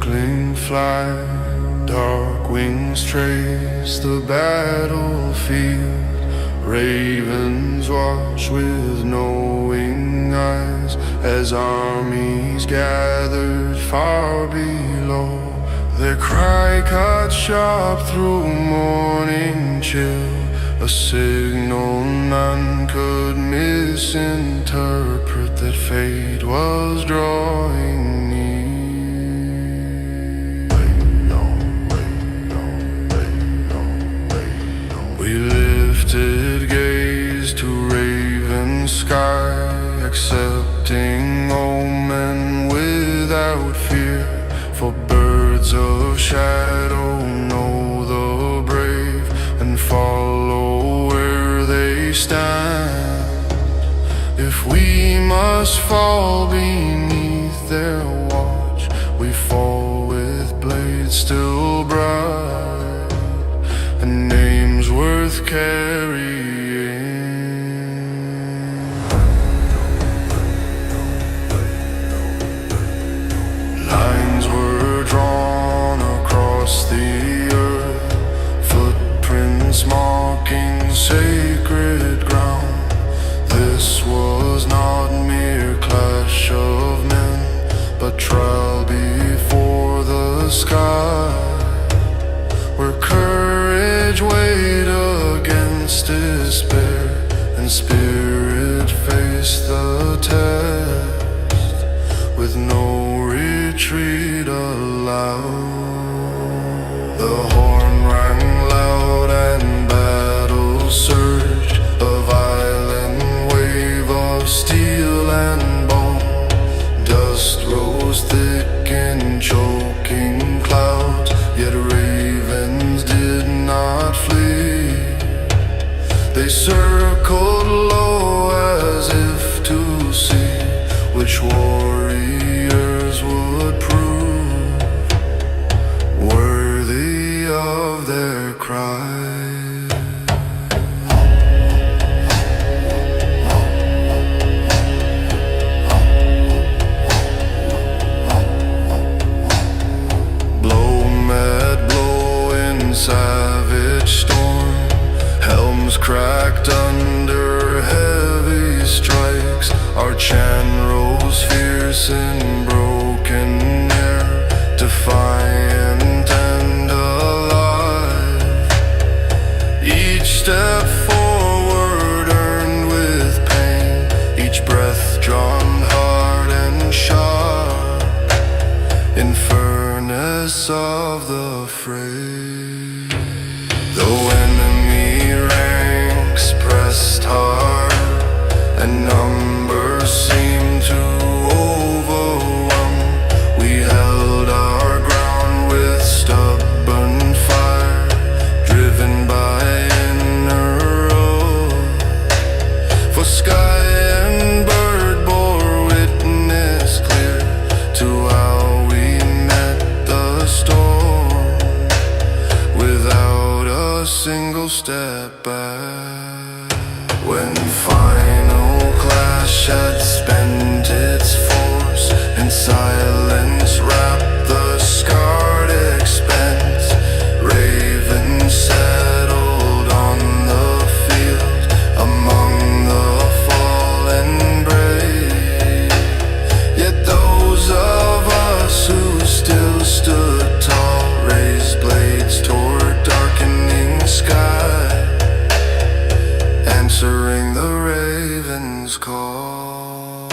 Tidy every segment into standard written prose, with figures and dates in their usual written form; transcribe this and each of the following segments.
circling flight, dark wings trace the battlefield. Ravens watch with knowing eyes as armies gathered far below. Their cry cut sharp through morning chill, a signal none could misinterpret, that fate was drawing near. We lifted gaze to raven sky, accepting omen without fear. For birds of shadow know the brave and follow where they stand. If we must fall beneath their watch, we fall with blades still bright and names worth carrying. Lines were drawn across the earth, footprints marking sacred ground. This was not mere clash of men, but trial before the sky, where courage weighed against despair and spirit faced the test, with no retreat allowed. The horn rang loud and battle surged, a violent wave of steel and bone. Dust rose thick in choking clouds, yet ravens did not flee. They circled low as if to see which warriors would prove worthy of their cry. Savage storm, helms cracked under heavy strikes. Our chant rose fierce in broken air, defiant and alive. Each step forward earned with pain, each breath drawn hard and sharp, in furnace of the fray. Though enemy ranks pressed hard and numbers seemed to overwhelm, we held our ground with stubborn fire, driven by inner oath. For sky and bird bore witness clear to how we met the storm, without a single step back. When final clash had spent its force, and silence wrapped the scarred expanse, ravens settled on the field among the fallen brave. Yet those of us who still stood tall raised blades toward darkening sky, answering the raven's call.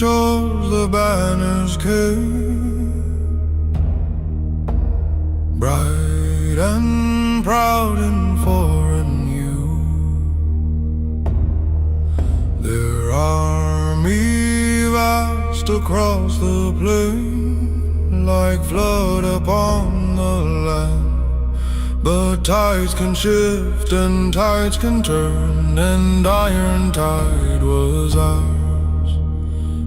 shores the banners came, bright and proud in foreign hue. Their army vast across the plain, like flood upon the land. But tides can shift and tides can turn, and iron tide was ours,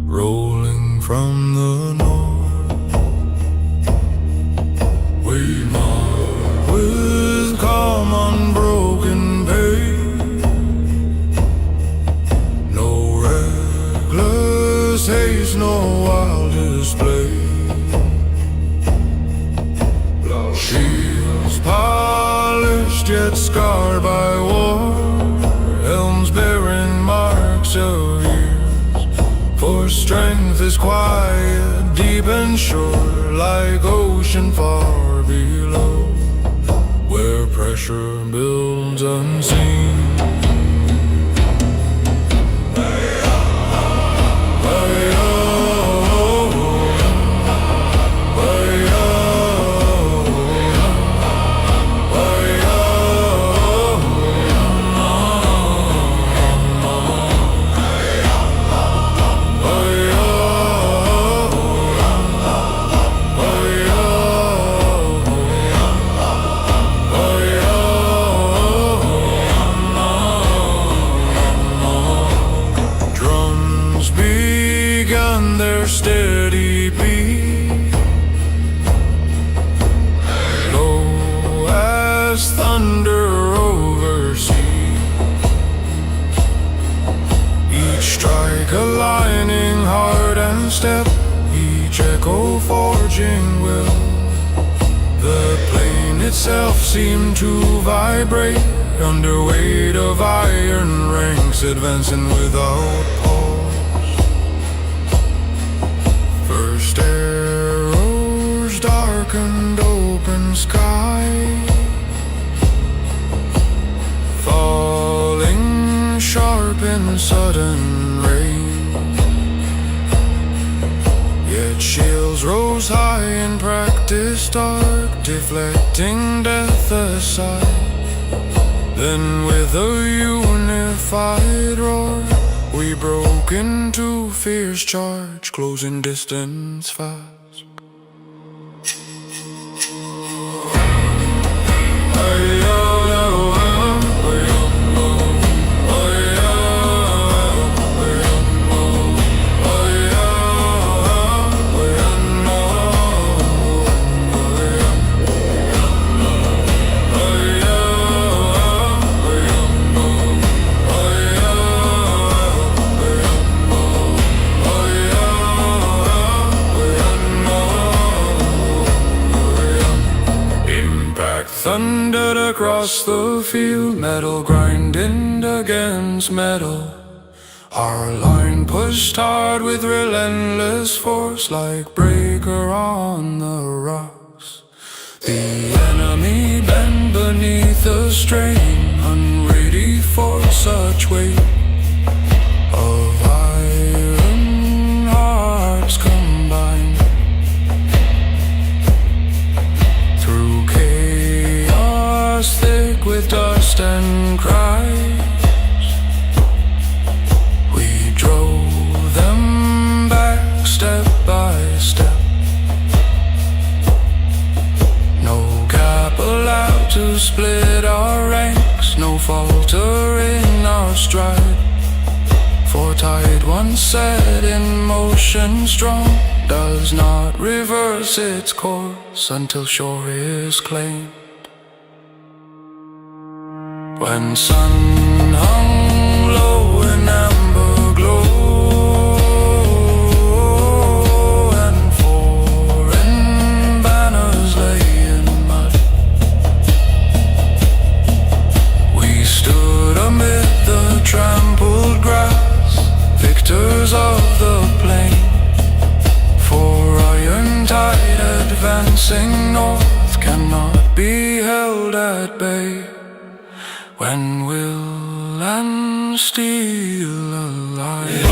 rolling from the north. We march with calm unbroken pace, no reckless haste, no wild display. Shields polished yet scarred by war, helms bearing marks of years. For strength is quiet, deep and sure, like ocean far below, where pressure builds unseen. Their steady beat, low as thunder over sea. Each strike aligning heart and step, each echo forging will. The plain itself seemed to vibrate under weight of iron ranks, advancing without pause. First arrows darkened open sky, falling sharp in sudden rain. Yet shields rose high in practice dark, deflecting death aside. Then with a unified roar, we broke into fierce charge, closing distance fast. Thundered across the field, metal grinding against metal. Our line pushed hard with relentless force, like breaker on the rocks. The enemy bent beneath the strain, unready for such weight of iron hearts combined. Thick with dust and cries, we drove them back step by step. No gap allowed to split our ranks, no falter in our stride. For tide once set in motion strong does not reverse its course until shore is claimed. When sun hung low in amber glow, and foreign banners lay in mud, we stood amid the trampled grass, victors of the plain. For iron tide advancing north cannot be held at bay. When will land steal alive?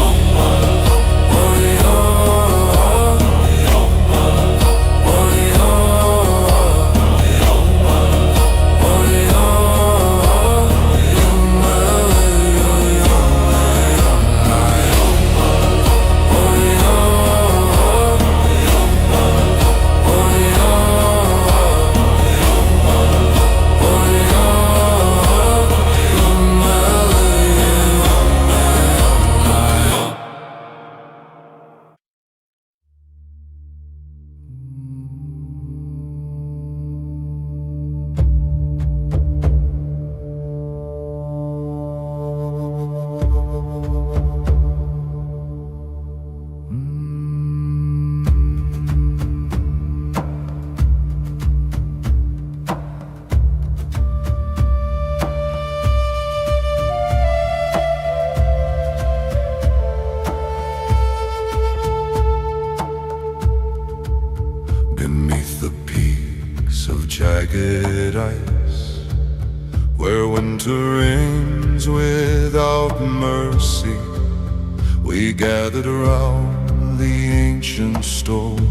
melted ice, where winter reigns without mercy. We gathered around the ancient stone,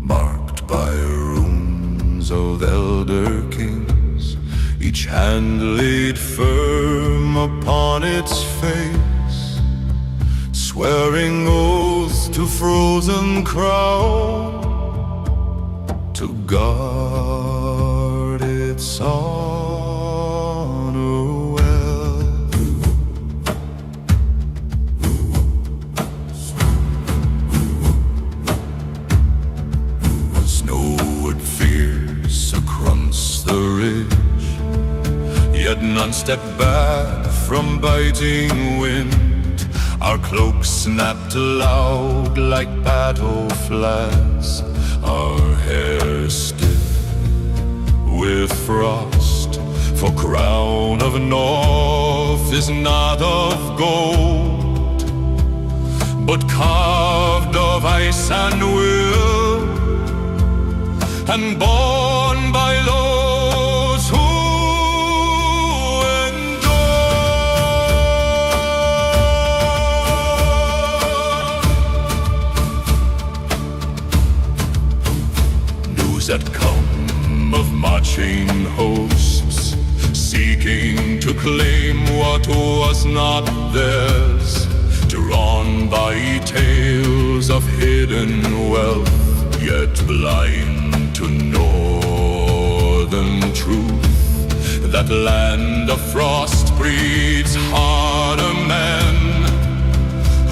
marked by runes of elder kings, each hand laid firm upon its face, swearing oaths to frozen crown, to guard its honor well. Snowward fierce across the ridge, yet none stepped back from biting wind. Our cloaks snapped loud like battle flags, our hair stiff with frost. For crown of North is not of gold, but carved of ice and will, and borne by those who that come of marching hosts, seeking to claim what was not theirs, drawn by tales of hidden wealth, yet blind to northern truth. That land of frost breeds harder men,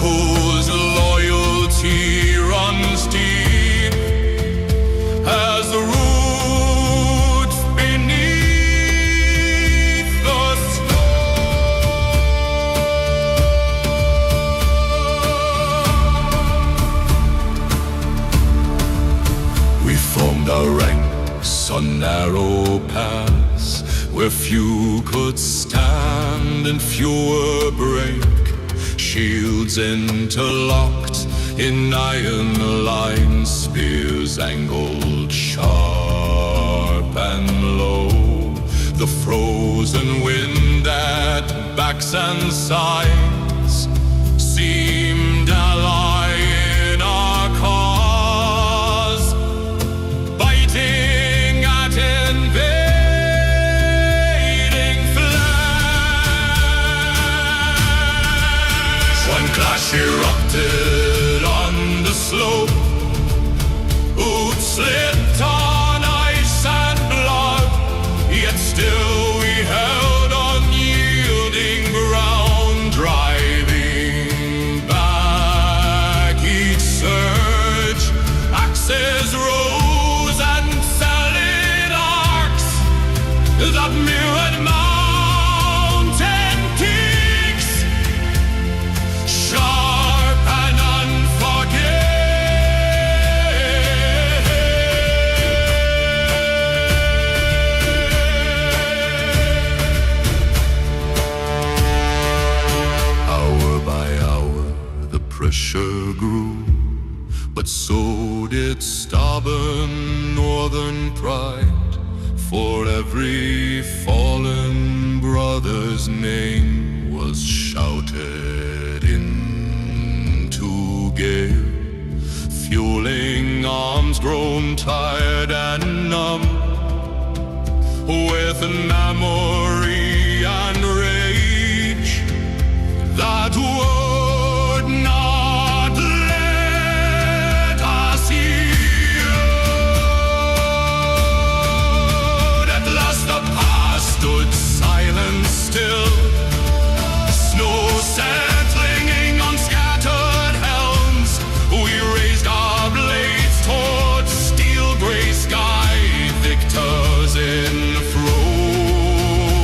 whose loyalty runs deep as the roots beneath the snow. We formed our ranks on narrow paths, where few could stand and fewer break, shields interlocked in iron lines, spears angled sharp and low. The frozen wind at backs and sides seemed ally in our cause, biting at invading flanks. One clash erupted on the slope, boots slipped on ice and blood, yet still we held unyielding ground, driving back each surge. Axes rose and sallied arcs that mirrored mountain peaks, sharp and pressure grew, but so did stubborn northern pride. For every fallen brother's name was shouted into gale, fueling arms grown tired and numb with memory and rage that would not let us yield. At last the past stood silent still, snow settling on scattered helms. We raised our blades towards steel gray sky, victors in frozen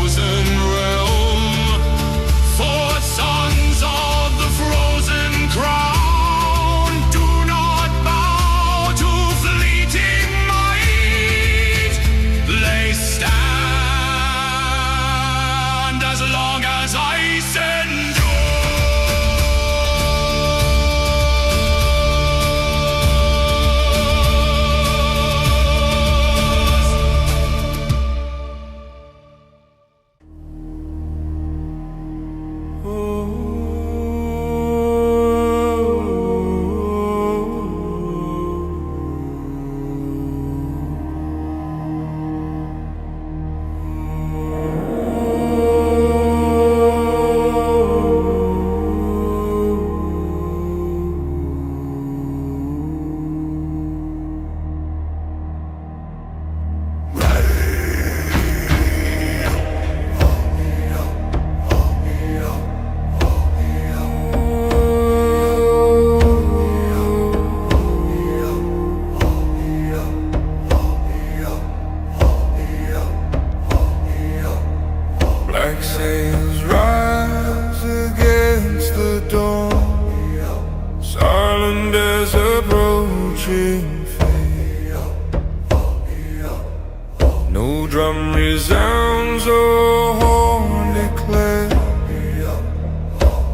No drum resounds or horn declare,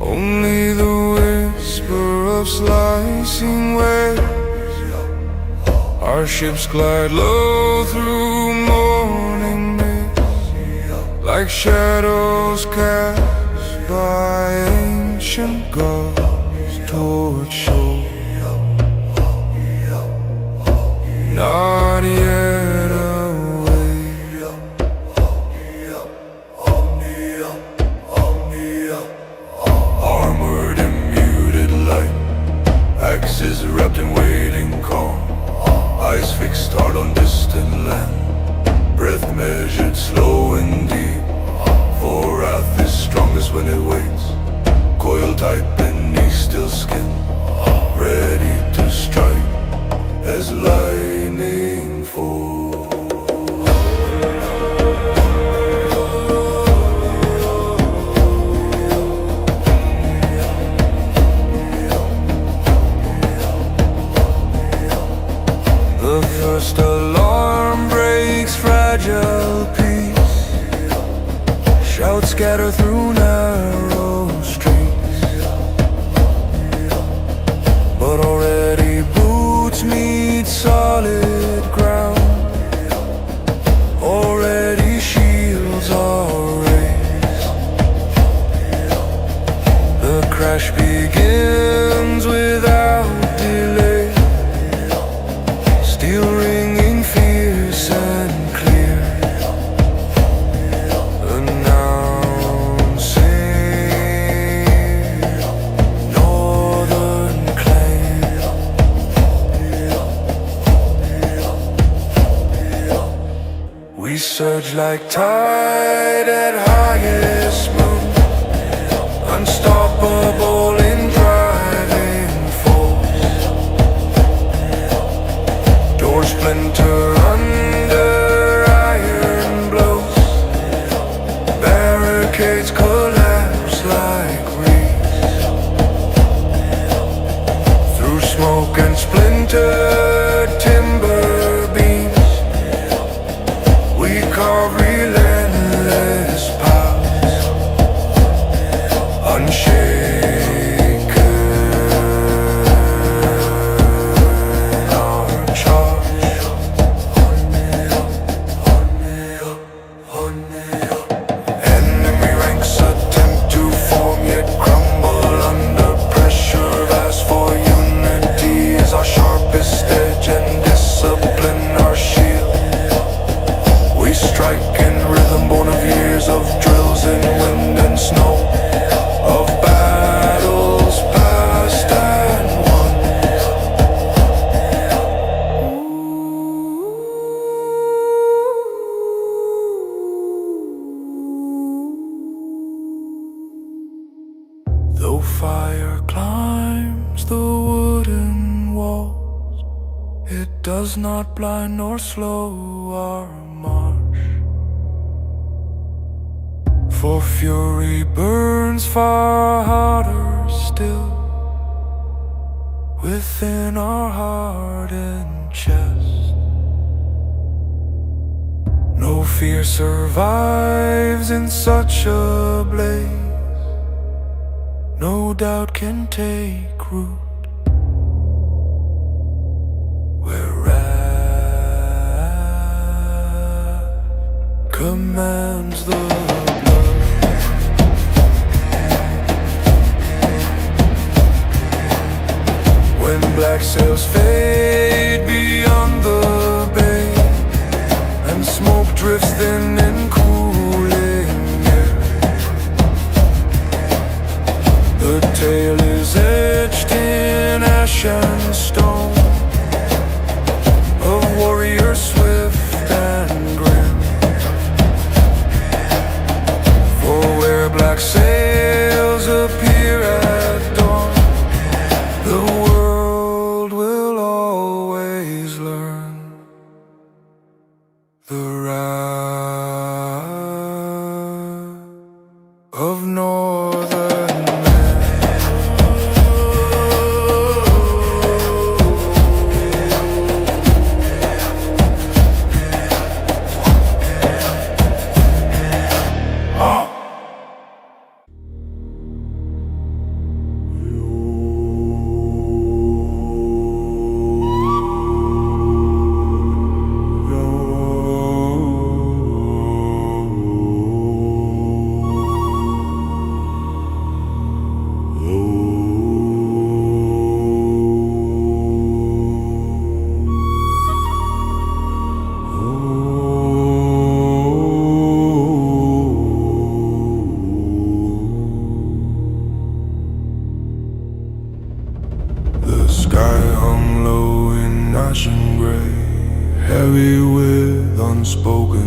only the whisper of slicing waves. Our ships glide low through morning mist, like shadows cast by ancient gods toward shore. Not yet awake, armored in muted light, axes wrapped in waiting calm, eyes fixed hard on distant land, breath measured slow and deep, for wrath is strongest when it waits, coiled tight beneath still skin, ready to strike as lightning falls. The first alarm breaks fragile peace, shouts scatter through narrow streets, but already boots meet solid ground, already shields are raised. The crash begins without delay, steel ringing fierce and clear, announcing northern claim. We surge like tide at highest moon, unstoppable in driving force. Doors splinter under iron blows, barricades collapse like reeds. Through smoke and splintered timber beams, we carve relentless paths, unshaken our charge. Enemy ranks attempt to form, yet crumble under pressure. Ask for unity is our sharpest edge, and discipline our shield. We strike in rhythm born of years of drills in wind and snow, of battles past and won. Though fire climbs the wooden walls, it does not blind nor slow our march. For fury burns far harder still within our hardened chest. No fear survives in such a blaze, no doubt can take root where wrath commands the blood. When black sails fade beyond the bay, and smoke drifts thin in cooling air, the tale is etched in ash and stone, of warriors swift and grim. For where black sails appear at dawn, the world will always learn the wrath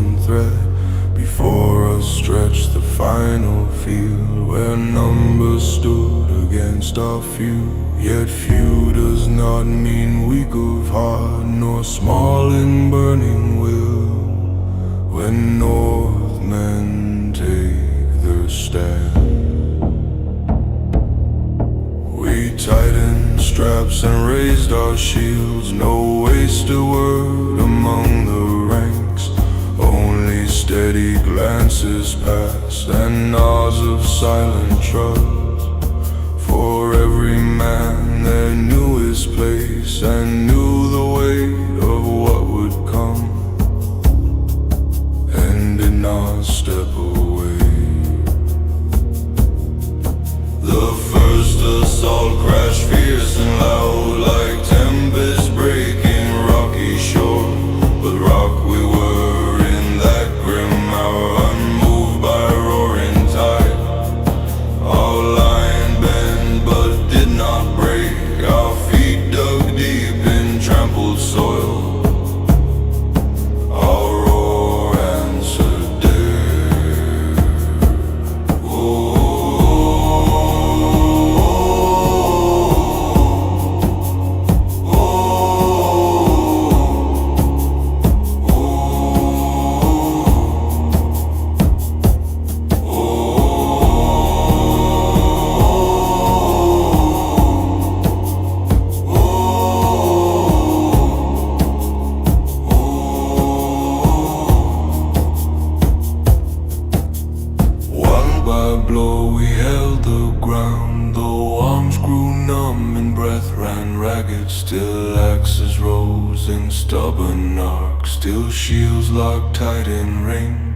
golden thread. Before us stretched the final field, where numbers stood against our few. Yet few does not mean weak of heart, nor small in burning will. When Northmen take their stand, we tightened straps and raised our shields. No wasted word among the ranks, only steady glances past and nods of silent trust. For every man there knew his place and knew the weight of what would come, and did not step away. The first assault crashed fierce and loud, like tempest breaking rocky shore. But rock we were in that grim hour, unmoved by roaring tide. Our line bent but did not break, our feet dug deep in trampled soil. Our roar answered dare. Blow, we held the ground, though arms grew numb and breath ran ragged. Still axes rose in stubborn arcs, still shields locked tight in ring.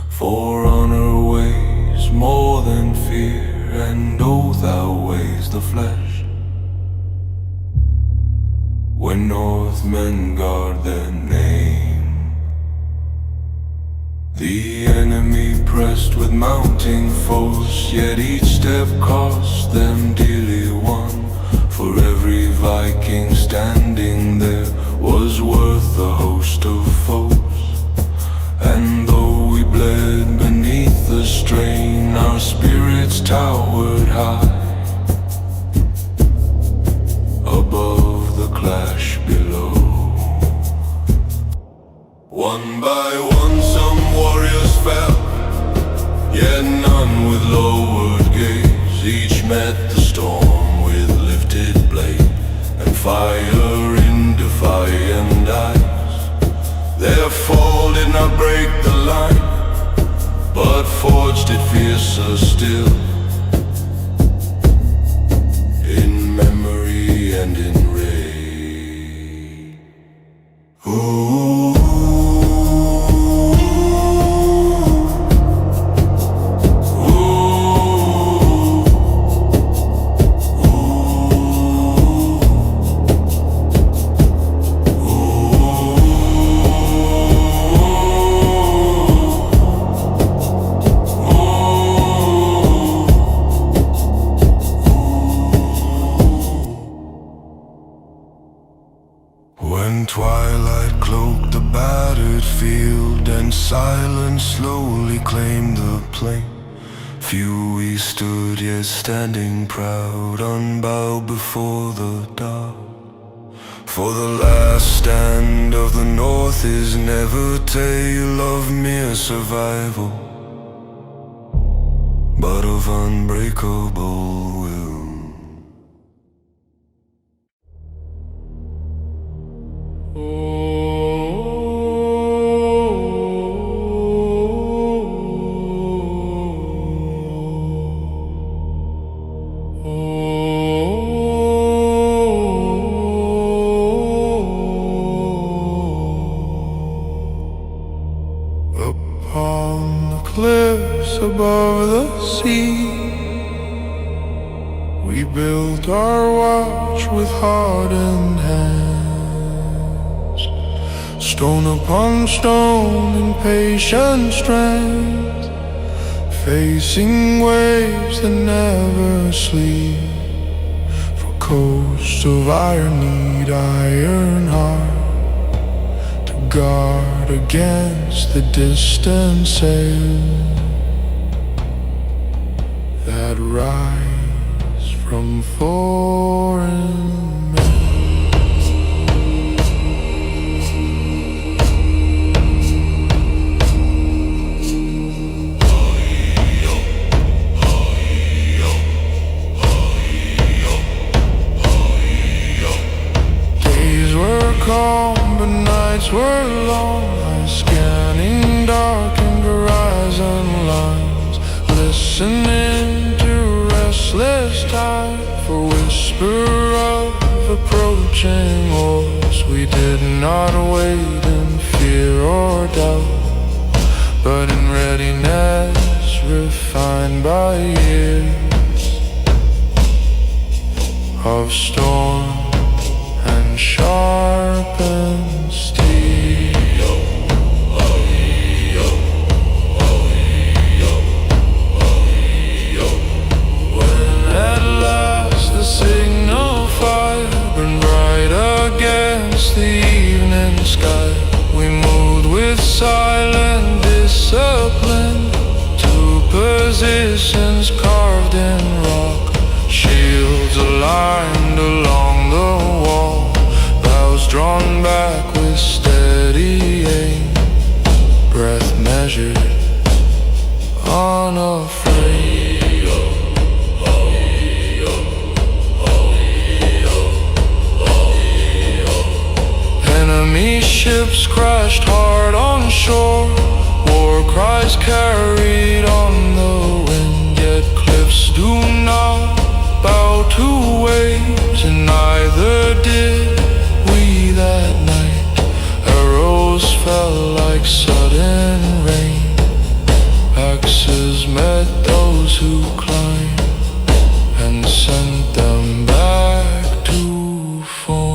For honor weighs more than fear, and oath outweighs the flesh. When Northmen guard their name, the enemy pressed with mounting force, yet each step cost them dearly won. For every Viking standing there was worth a host of foes. And though we bled beneath the strain, our spirits towered high above the clash below. One by one some warriors fell, yet none with lowered gaze. Each met the storm with lifted blade and fire in defiant eyes. Their fall did not break the line, but forged it fiercer still, in memory and in ray. Ooh. When twilight cloaked the battered field and silence slowly claimed the plain, few we stood yet standing proud, unbowed before the dark. For the last stand of the North is never a tale of mere survival, but of unbreakable will. Upon the cliffs above the sea, we built our watch with hardened hands, stone upon stone in patient strength, facing waves that never sleep. For coasts of iron need iron heart to guard against the distant sails that rise from foreign men. Days were calm, but nights were long. I scanning darkened horizon lines, listening to restless tide for whisper of approaching oars. We did not wait in fear or doubt, but in readiness refined by years of storm and sharpened steel. When at last the signal fire burned bright against the evening sky, we moved with silent discipline to positions carved in rock, shields aligned along the wall, bows drawn back with steady aim, breath measured, unafraid. Enemy ships crashed hard on shore, war cries carried on the wind, yet cliffs do not bow to waves, and neither did we that night. Arrows fell like sudden rain, axes met those who climbed and sent them back to form.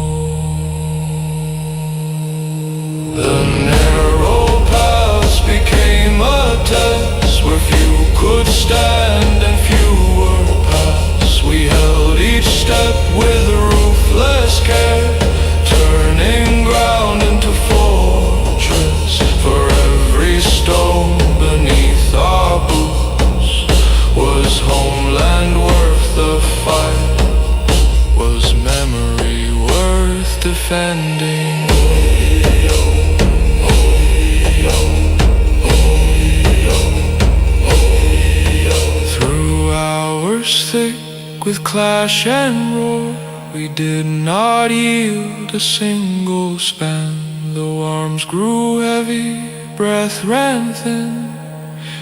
The narrow paths became a test where few could stand and few were past. We held each step with ruthless care, turning ground into fortress. For every stone beneath our boots was homeland worth the fight, was memory worth defending. Through hours thick with clash and roar, we did not yield a single span. Though arms grew heavy, breath ran thin,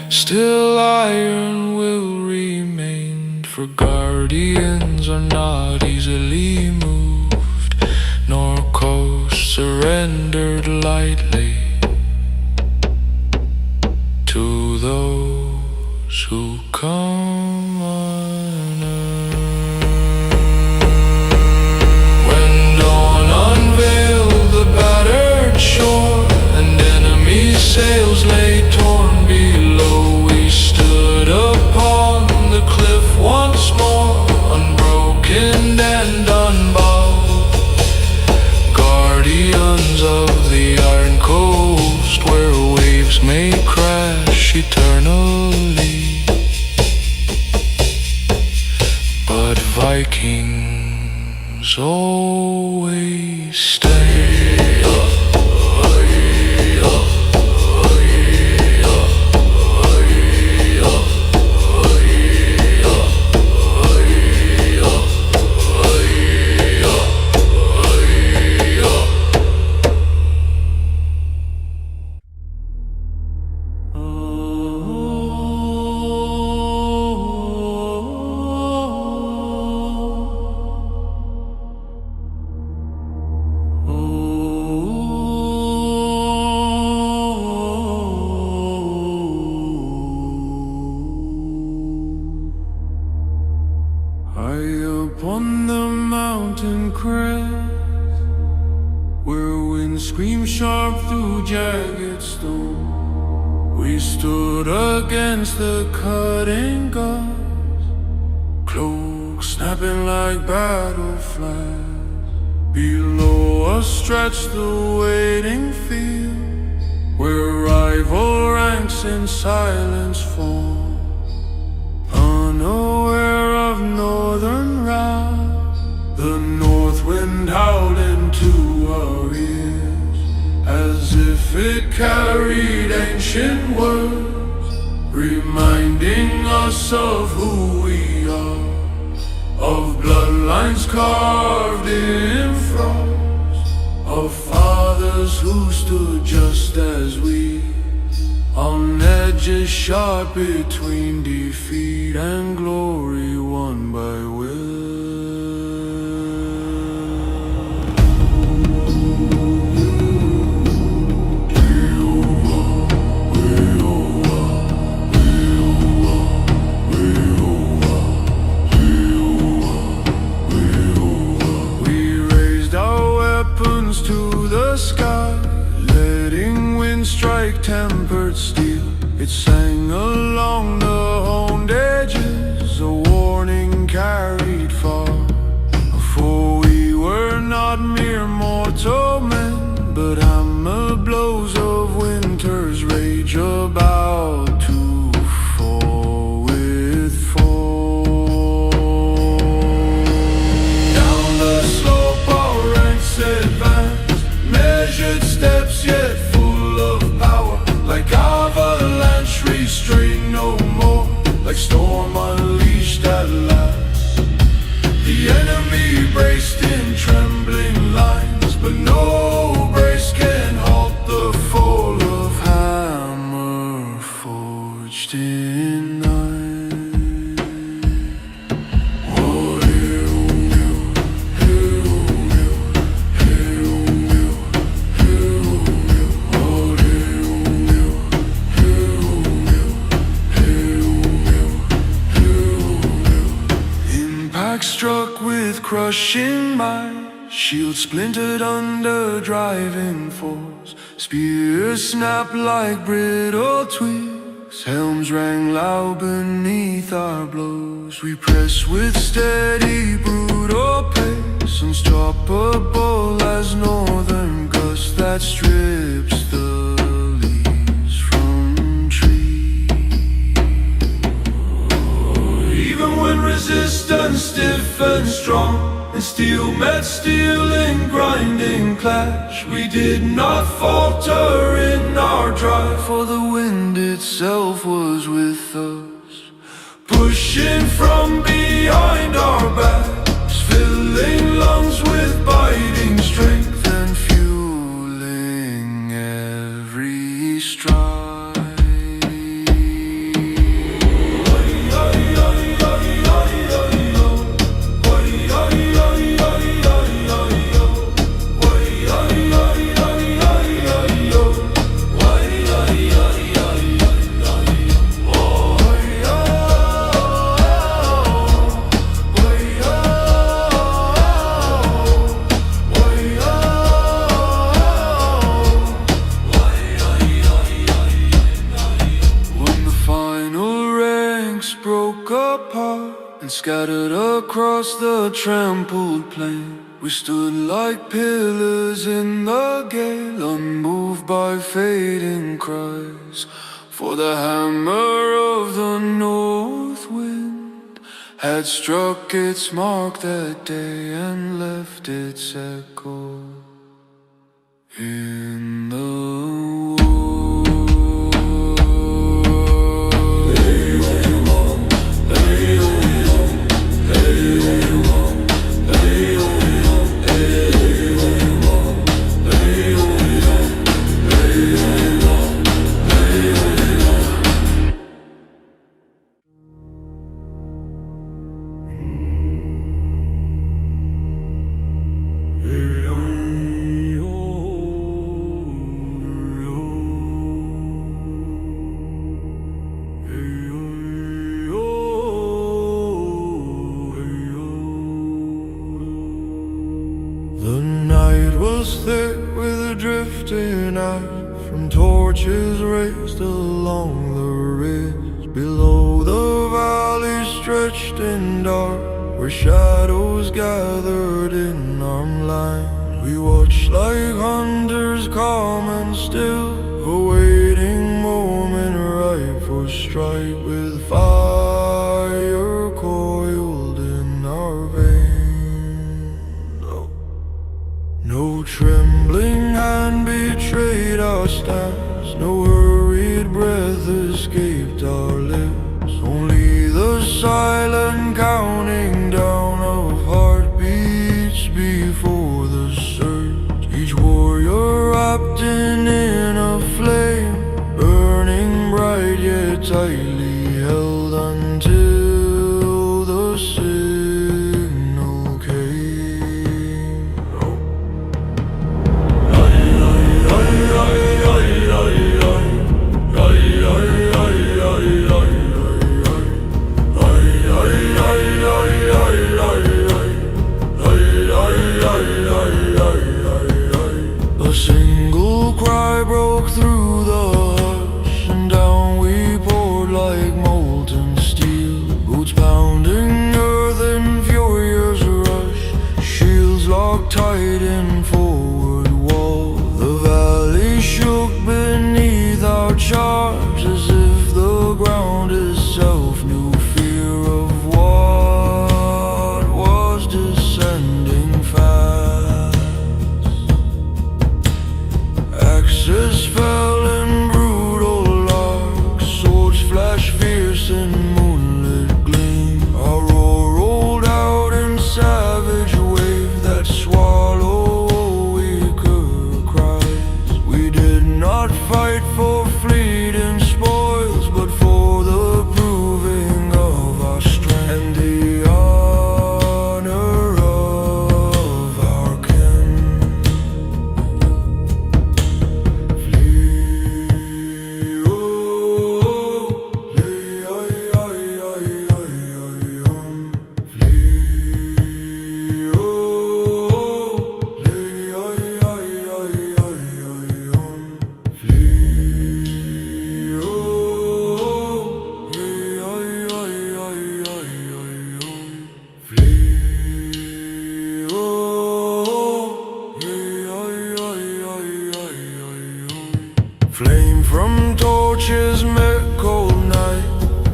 still iron will remain. For guardians are not easily moved, nor coasts surrendered lightly to those who come unearned. When dawn unveiled the battered shore and enemy sails lay torn below, we stood upon the cliff once more, unbroken and unbowed, guardians of the iron coast where waves may crash eternally, but Vikings always stay. Upon the mountain crest, where wind screamed sharp through jagged stone, we stood against the cutting gusts, cloaks snapping like battle flags, Below us stretched the waiting field, where rival ranks in silence form, unaware of northern wrath. The north wind howled into our ears, as if it carried ancient words, reminding us of who we are, of bloodlines carved in frost, of fathers who stood just as we, on edges sharp between defeat and glory, won by will. To the sky, letting wind strike tempered steel. It sang along the honed edges, a warning carried far. For we were not mere mortal men, but hammer blows of winter's rage about to fall with force. Down the slope our ranks advance, measured steps yet full of power, like avalanche restrained no more, like storm unleashed at last. The enemy braced in trembling lines, but no brace can halt the fall of hammer forged in iron. Struck with crushing might, shield splintered under driving force, spears snapped like brittle twigs, helms rang loud beneath our blows. We press with steady brutal pace, unstoppable as northern gust that strips the leaves from trees. Even when resistance stiff and strong, and steel met steel in grinding clash, we did not falter in our drive, for the wind itself was with us, pushing from behind our backs, filling lungs with biting strength and fueling every stride. Broke apart and scattered across the trampled plain, we stood like pillars in the gale, unmoved by fading cries. For the hammer of the north wind had struck its mark that day and left its echo in the world. Thick with a drifting ice from torches raised along the ridge. Below the valley stretched in dark, where shadows gathered in arm line. like hunters calm and still, awaiting moment ripe for strike, with fire coiled in our veins. No trembling hand betrayed our stance, no hurried breath escaped our lips, only the silent counting down of heartbeats before the surge. Each warrior wrapped in a flame, burning bright yet tightly held until the signal came. A single cry broke through the hush, and down we poured like molten steel, boots pounding earth in furious rush, shields locked tight in forward wall. The valley shook beneath our charge, as if the ground itself knew fear of what was descending fast. Axes fell in brutal arcs, swords flashed fierce in moonlit gleam. Our roar rolled out in savage wave that swallowed weaker cries. We did not fight for fleeting spoils, but for the proving of our strength and the honor of our kin. Flame from torches met cold night,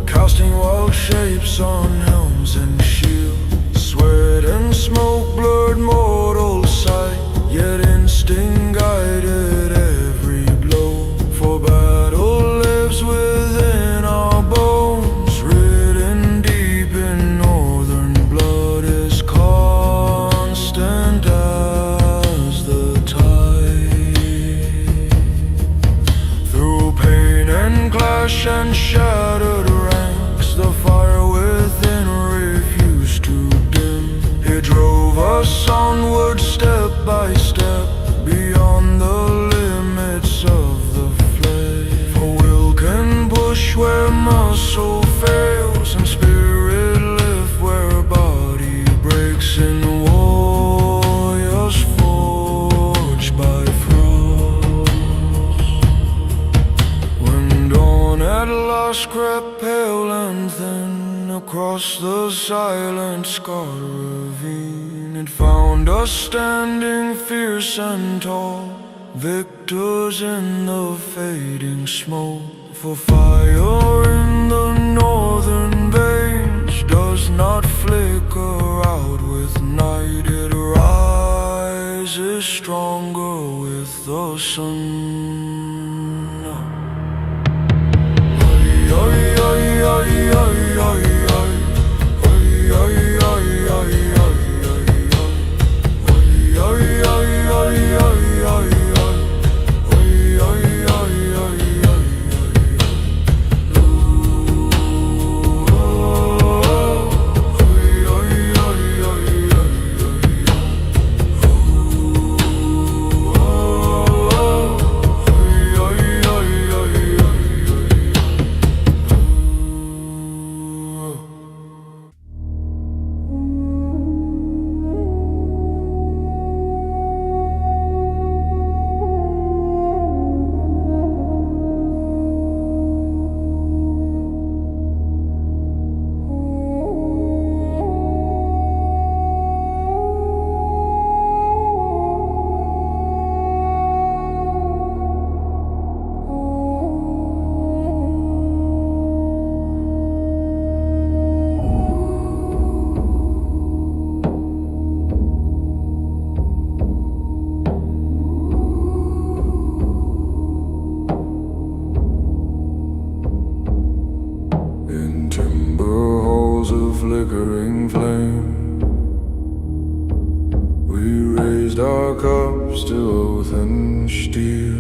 casting wild shapes on helms and shields. Sweat and smoke blurred mortal sight, yet instinct guided every blow. For battle lives within our bones, written deep in northern blood, is constant as the tide. Through pain and clash and shattered ranks, the fire within refused to dim. It drove us onward step by step, beyond the limits of the flame. For will can push where muscle fails, and spirit lift where body breaks, in warriors forged by frost. When dawn at last crept pale and thin across the silent scarred ravine, it found us standing fierce and tall, victors in the fading smoke. For fire in the northern veins does not flicker out with night, it rises stronger with the sun. flickering flame. We raised our cups to oath and steel,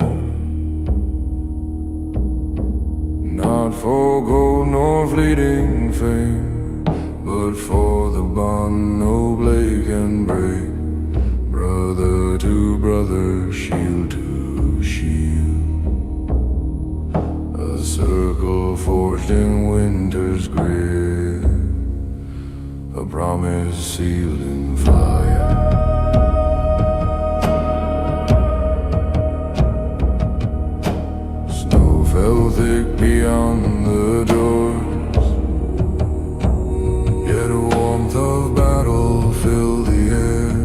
not for gold nor fleeting fame, but for the bond no blade can break. Brother to brother, shield to shield, a circle forged in winter's grip, a promise sealed in fire. Snow fell thick beyond the doors, yet a warmth of battle filled the air.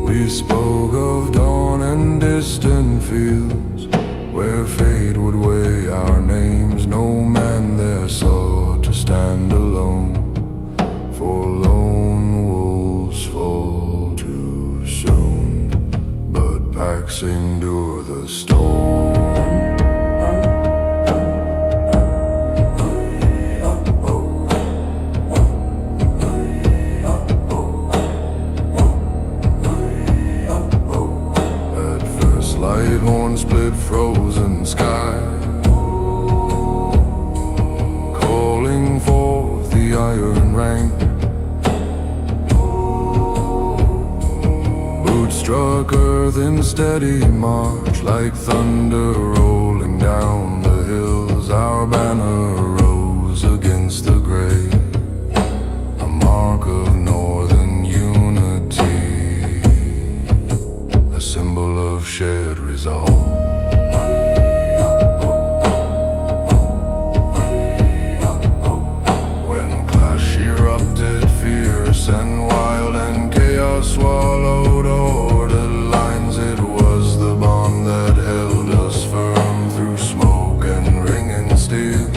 We spoke of dawn and distant fields, where fate would weigh our names. No man there saw to stand alone, for lone wolves fall too soon, but packs endure the storm. Horn split frozen sky, calling forth the iron rank. Boots struck earth in steady march, like thunder rolling down the hills. Our banner rose against the gray, a mark of northern unity, a symbol of shared resolve. When clash erupted fierce and wild, and chaos swallowed ordered lines, it was the bond that held us firm through smoke and ringing steel.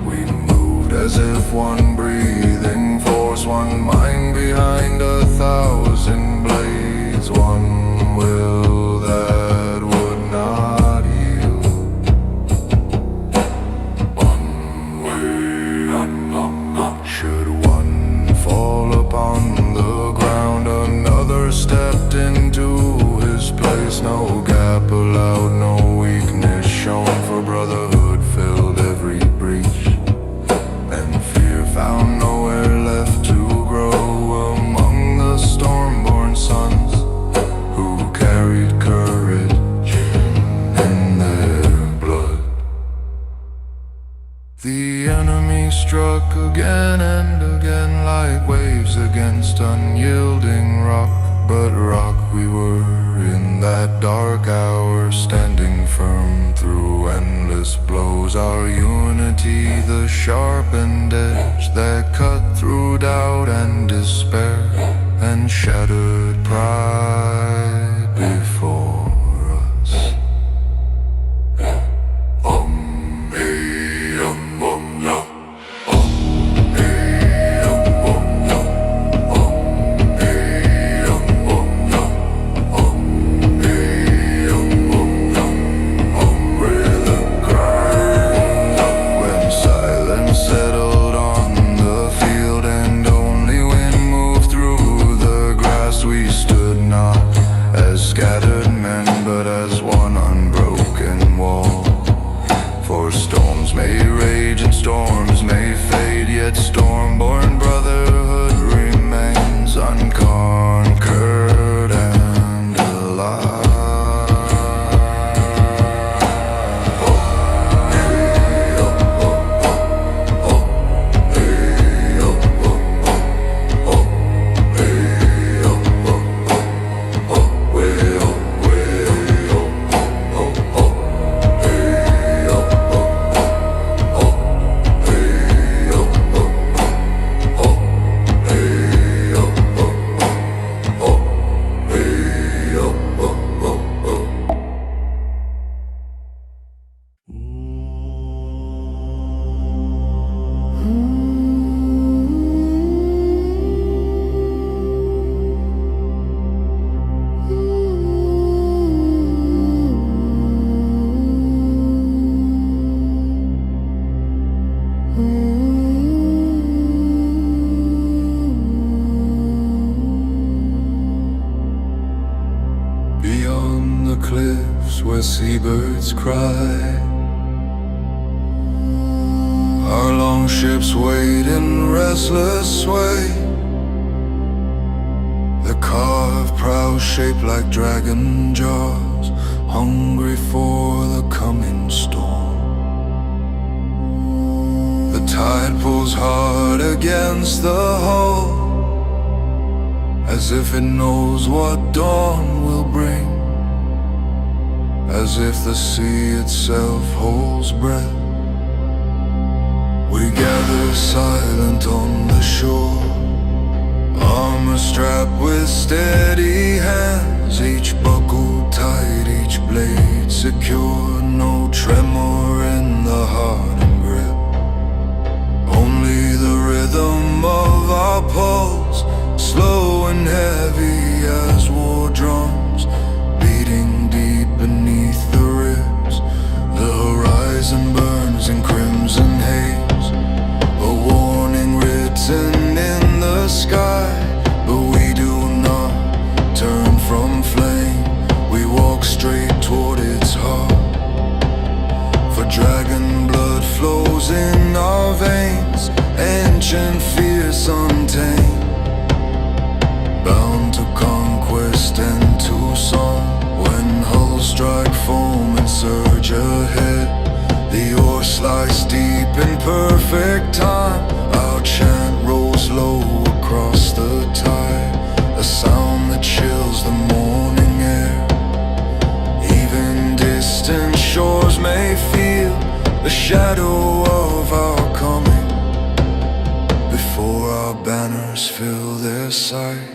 We moved as if one breathing force, one mind behind 1,000 blades, one will that would not yield. One way, should one fall upon the ground, another stepped into his place. No gap allowed, no weakness shown, for brotherhood filled every breach, and fear found nowhere left to grow among the storm-born sons who carried courage in their blood. The enemy struck again and again, like waves against unyielding rock, but rock we were in that dark hour, standing firm through endless blows. Our unity, the sharpened edge that cut through doubt and despair, and shattered pride before us. When silence settled on the field and only wind moved through the grass, we stood not as scattered its cry. Our long ships wait in restless sway, the carved prows shaped like dragon jaws, hungry for the coming storm. The tide pulls hard against the hull, as if it knows what dawn will bring, as if the sea itself holds breath. We gather silent on the shore, armor strapped with steady hands, each buckle tight, each blade secure, no tremor in the heart and grip. Only the rhythm of our pulse, slow and heavy as war drums, beating deep beneath the ribs. The horizon burns in crimson haze, a warning written in the sky. But we do not turn from flame, we walk straight toward its heart. For dragon blood flows in our veins, ancient, fierce, untamed, bound to conquest and to song. When hulls strike foam and surge ahead, the oar slides deep in perfect time. Our chant rolls low across the tide, a sound that chills the morning air. Even distant shores may feel the shadow of our coming, before our banners fill their sight.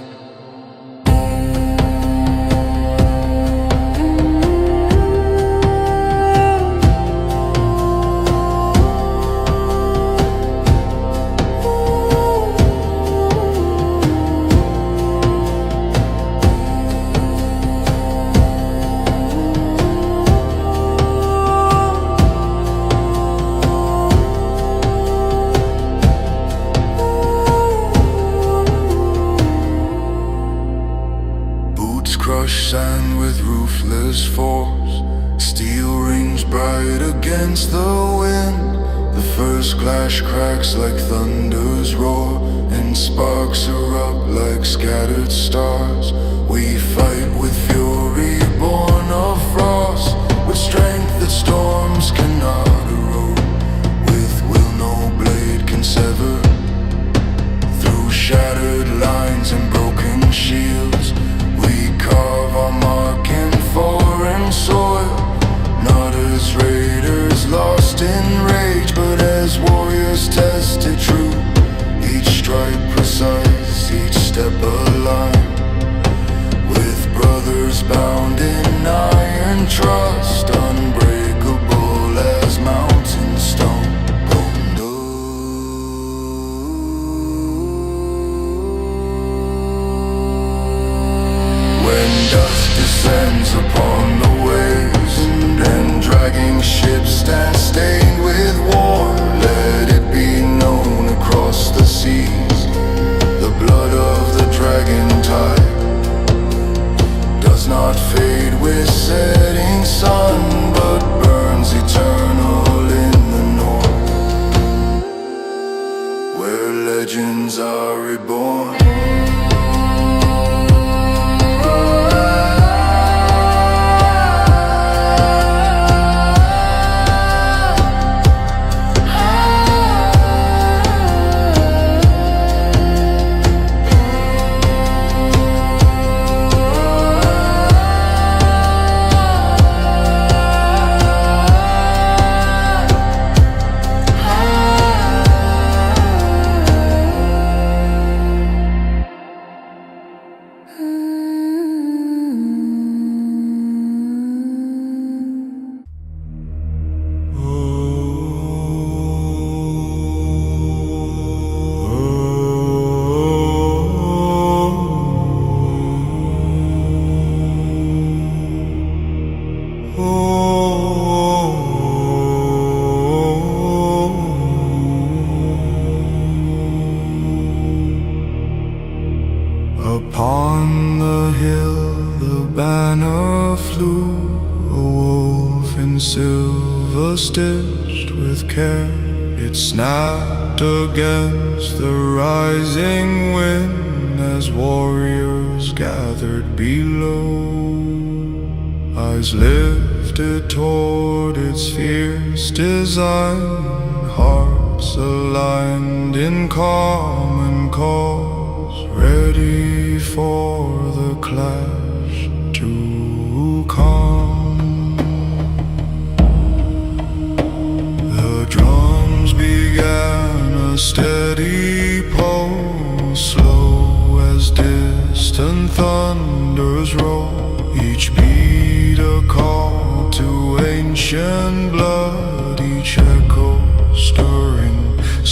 Crush sand with ruthless force, steel rings bright against the wind. The first clash cracks like thunder's roar, and sparks erupt like scattered stars. We fight with fury born of frost, with strength that storms cannot erode, with will no blade can sever. Through shattered lines and broken shields, we carve our mark in foreign soil, not as raiders lost in rage, but as warriors tested true. Each strike precise, each step aligned, with brothers bound in iron trust, unbreakable as mountain stone. When dust descends upon the waves, and dragging ships stand stained with silver stitched with care. It snapped against the rising wind as warriors gathered below. Eyes lifted toward its fierce design, hearts aligned in common cause, ready for the clash to come. The drums began a steady pulse, slow as distant thunders roll, each beat a call to ancient blood, each echo stirring,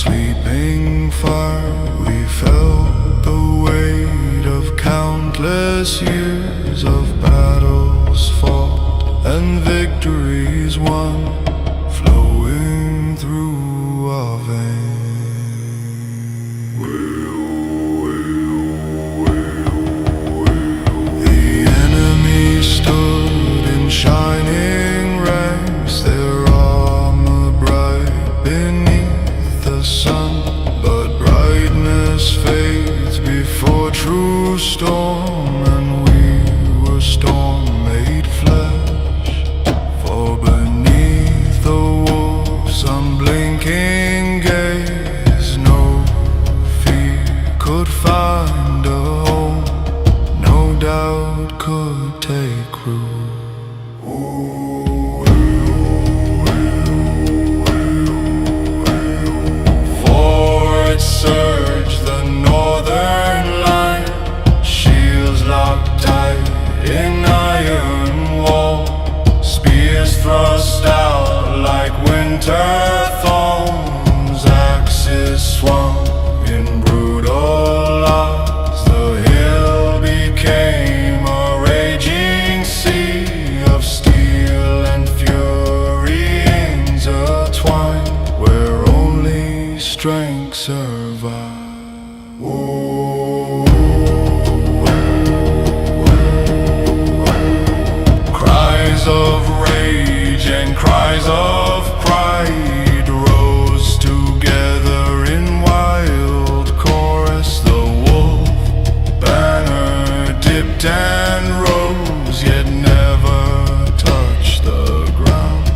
sweeping fire. We felt the weight of countless years of battles fought and victories won, flowing through our veins. The enemy stood in shining ranks, their armor bright beneath the sun, but brightness fades before true storm, and we were storm made flesh. For beneath the wolf's unblinking gaze, no fear could find a home, no doubt could take root. For it surged the northern line, shields locked tight in iron wall, spears thrust out like winter thorns, axes swung in brutal odds. The hill became a raging sea of steel and fury intertwined, where only strength survives. Cries of rage and cries of pride rose together in wild chorus. The wolf banner dipped and rose, yet never touched the ground.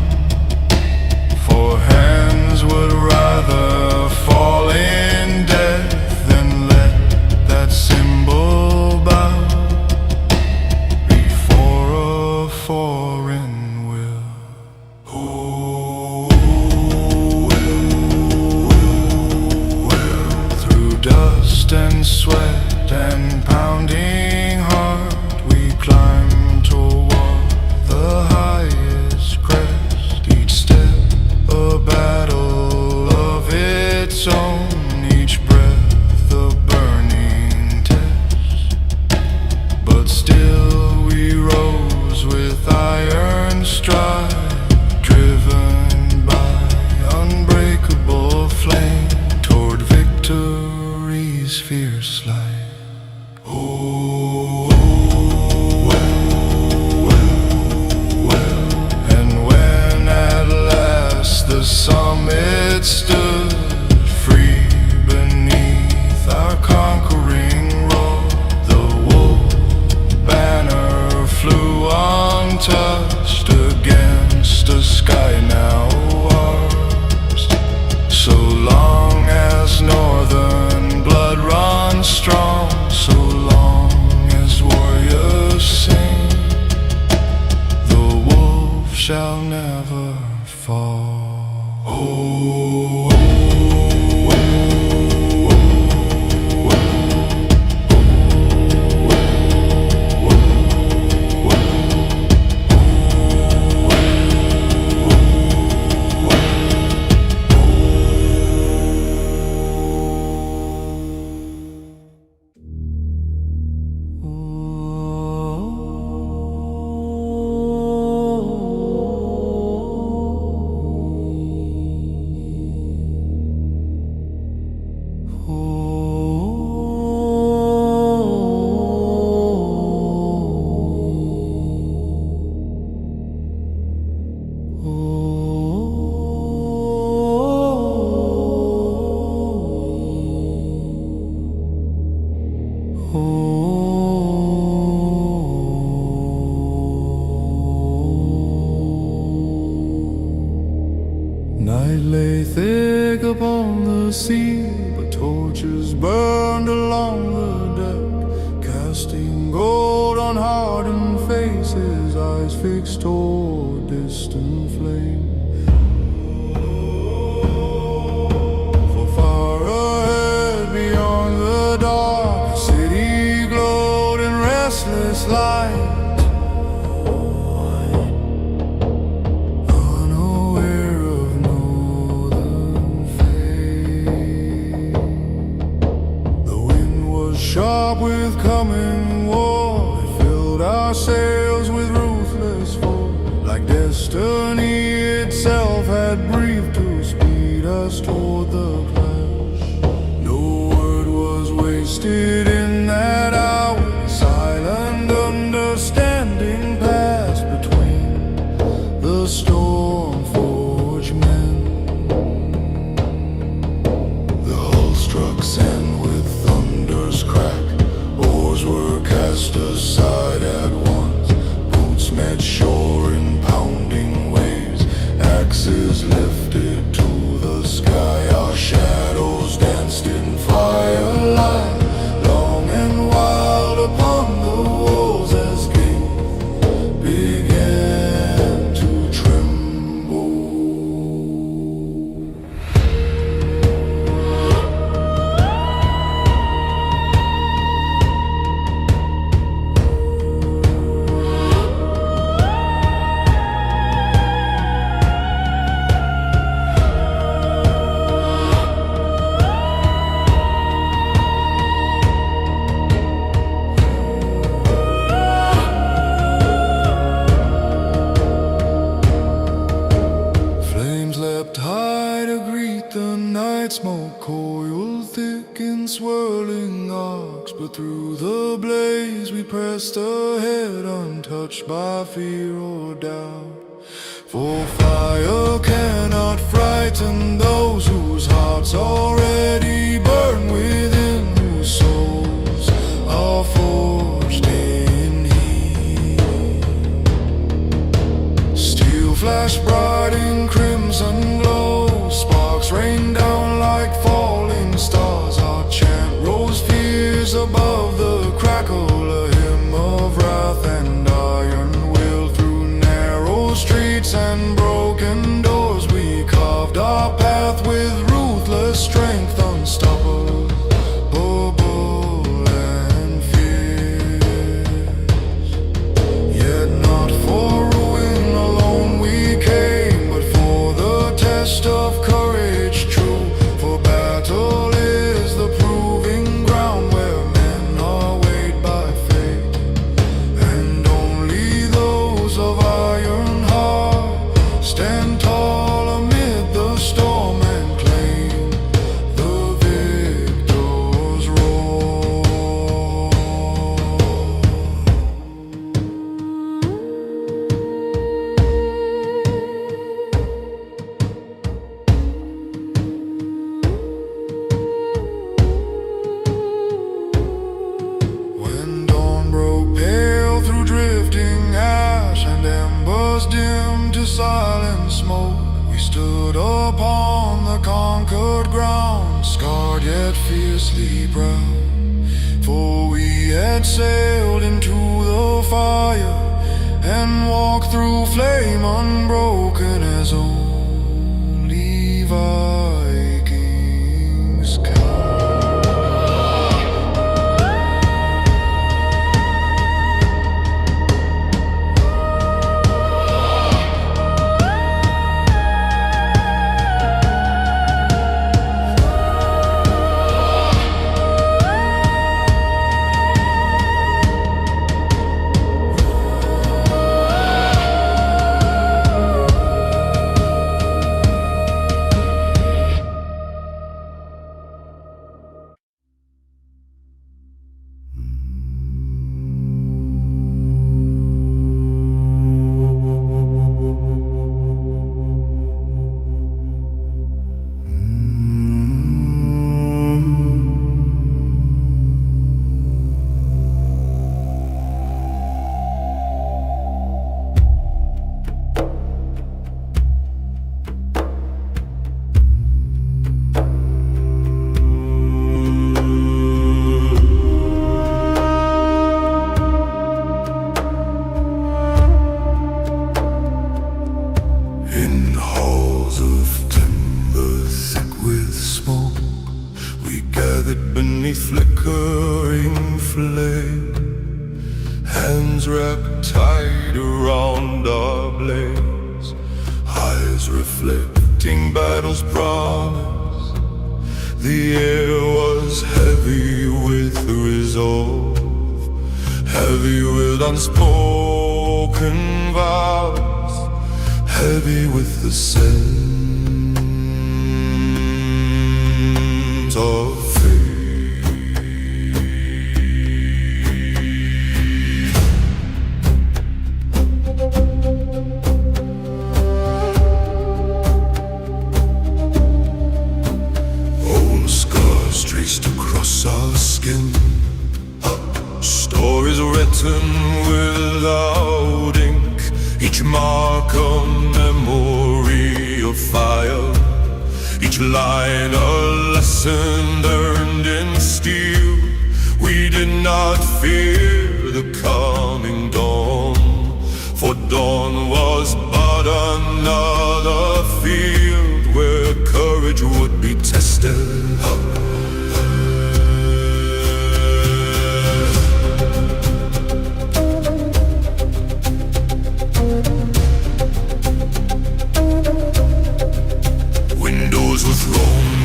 For hands would rather fall in death than let that symbol bow before a foreign will. Through dust and sweat and pounding heart, we climbed toward the highest crest, each step a battle of its own, each breath a burning test. But still we rose with iron stride, driven by unbreakable flame toward victory's fierce light. And when at last the summit stood free beneath our conquering roar, the wolf banner flew untouched against a sky now ours. So long as northern blood runs strong, so long as warriors sing, the wolf shall never fall. Night lay thick upon the sea, but torches burned along the deck, casting gold on hardened faces, eyes fixed toward distant flame. For far ahead beyond the dark, a city glowed in restless light. Sharp with coming war, it filled our sails with ruthless force, like destiny itself had breathed to speed us toward the clash. No word was wasted in that hour, silent understanding passed between the storm-forged men. The hull struck sand with thunder's crack, oars were cast aside at once, boots met shore in pounding waves, axes lifted to the sky, our shadows danced in firelight, long and wild upon the walls as gates began to tremble. Smoke coiled thick in swirling arcs, but through the blaze we pressed ahead, untouched by fear or doubt. For fire cannot frighten those whose hearts already burn within, whose souls are forged in heat. Steel flash bright in crimson glow, sparks rain down like falling stars, our chant rose fierce above the crackle, a hymn of wrath and iron will. Through narrow streets and broken doors we carved our path with ruthless strength, unstoppable and fierce. Yet not for ruin alone we came, but for the test of courage true. For battle is the proving ground where men are weighed by fate, and only those of iron heart stand tall amid the storm and claim the victor's roar. When dawn broke pale through drifting ash and embers dim to silent smoke, we stood upon the conquered ground, scarred yet fiercely proud. For we had sailed into the fire and walked through flame unbroken as only Vikings can. In halls of timber thick with smoke, we gathered beneath flickering flame, hands wrapped tight around our blades, eyes reflecting battle's promise. The air was heavy with resolve, heavy with unspoken vows, heavy with the sense of fate. Old scars traced across our skin, stories written without ink, each mark a memory of fire, each line a lesson learned in steel. We did not fear the coming dawn, for dawn was but another field where courage would be tested.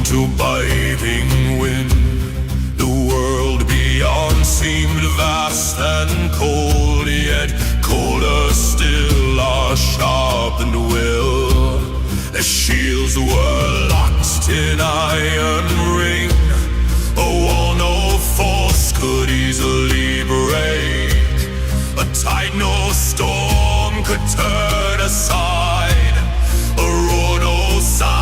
To biting wind, the world beyond seemed vast and cold, yet colder still our sharpened will. Their shields were locked in iron ring, a wall no force could easily break, a tide no storm could turn aside, a roar no silence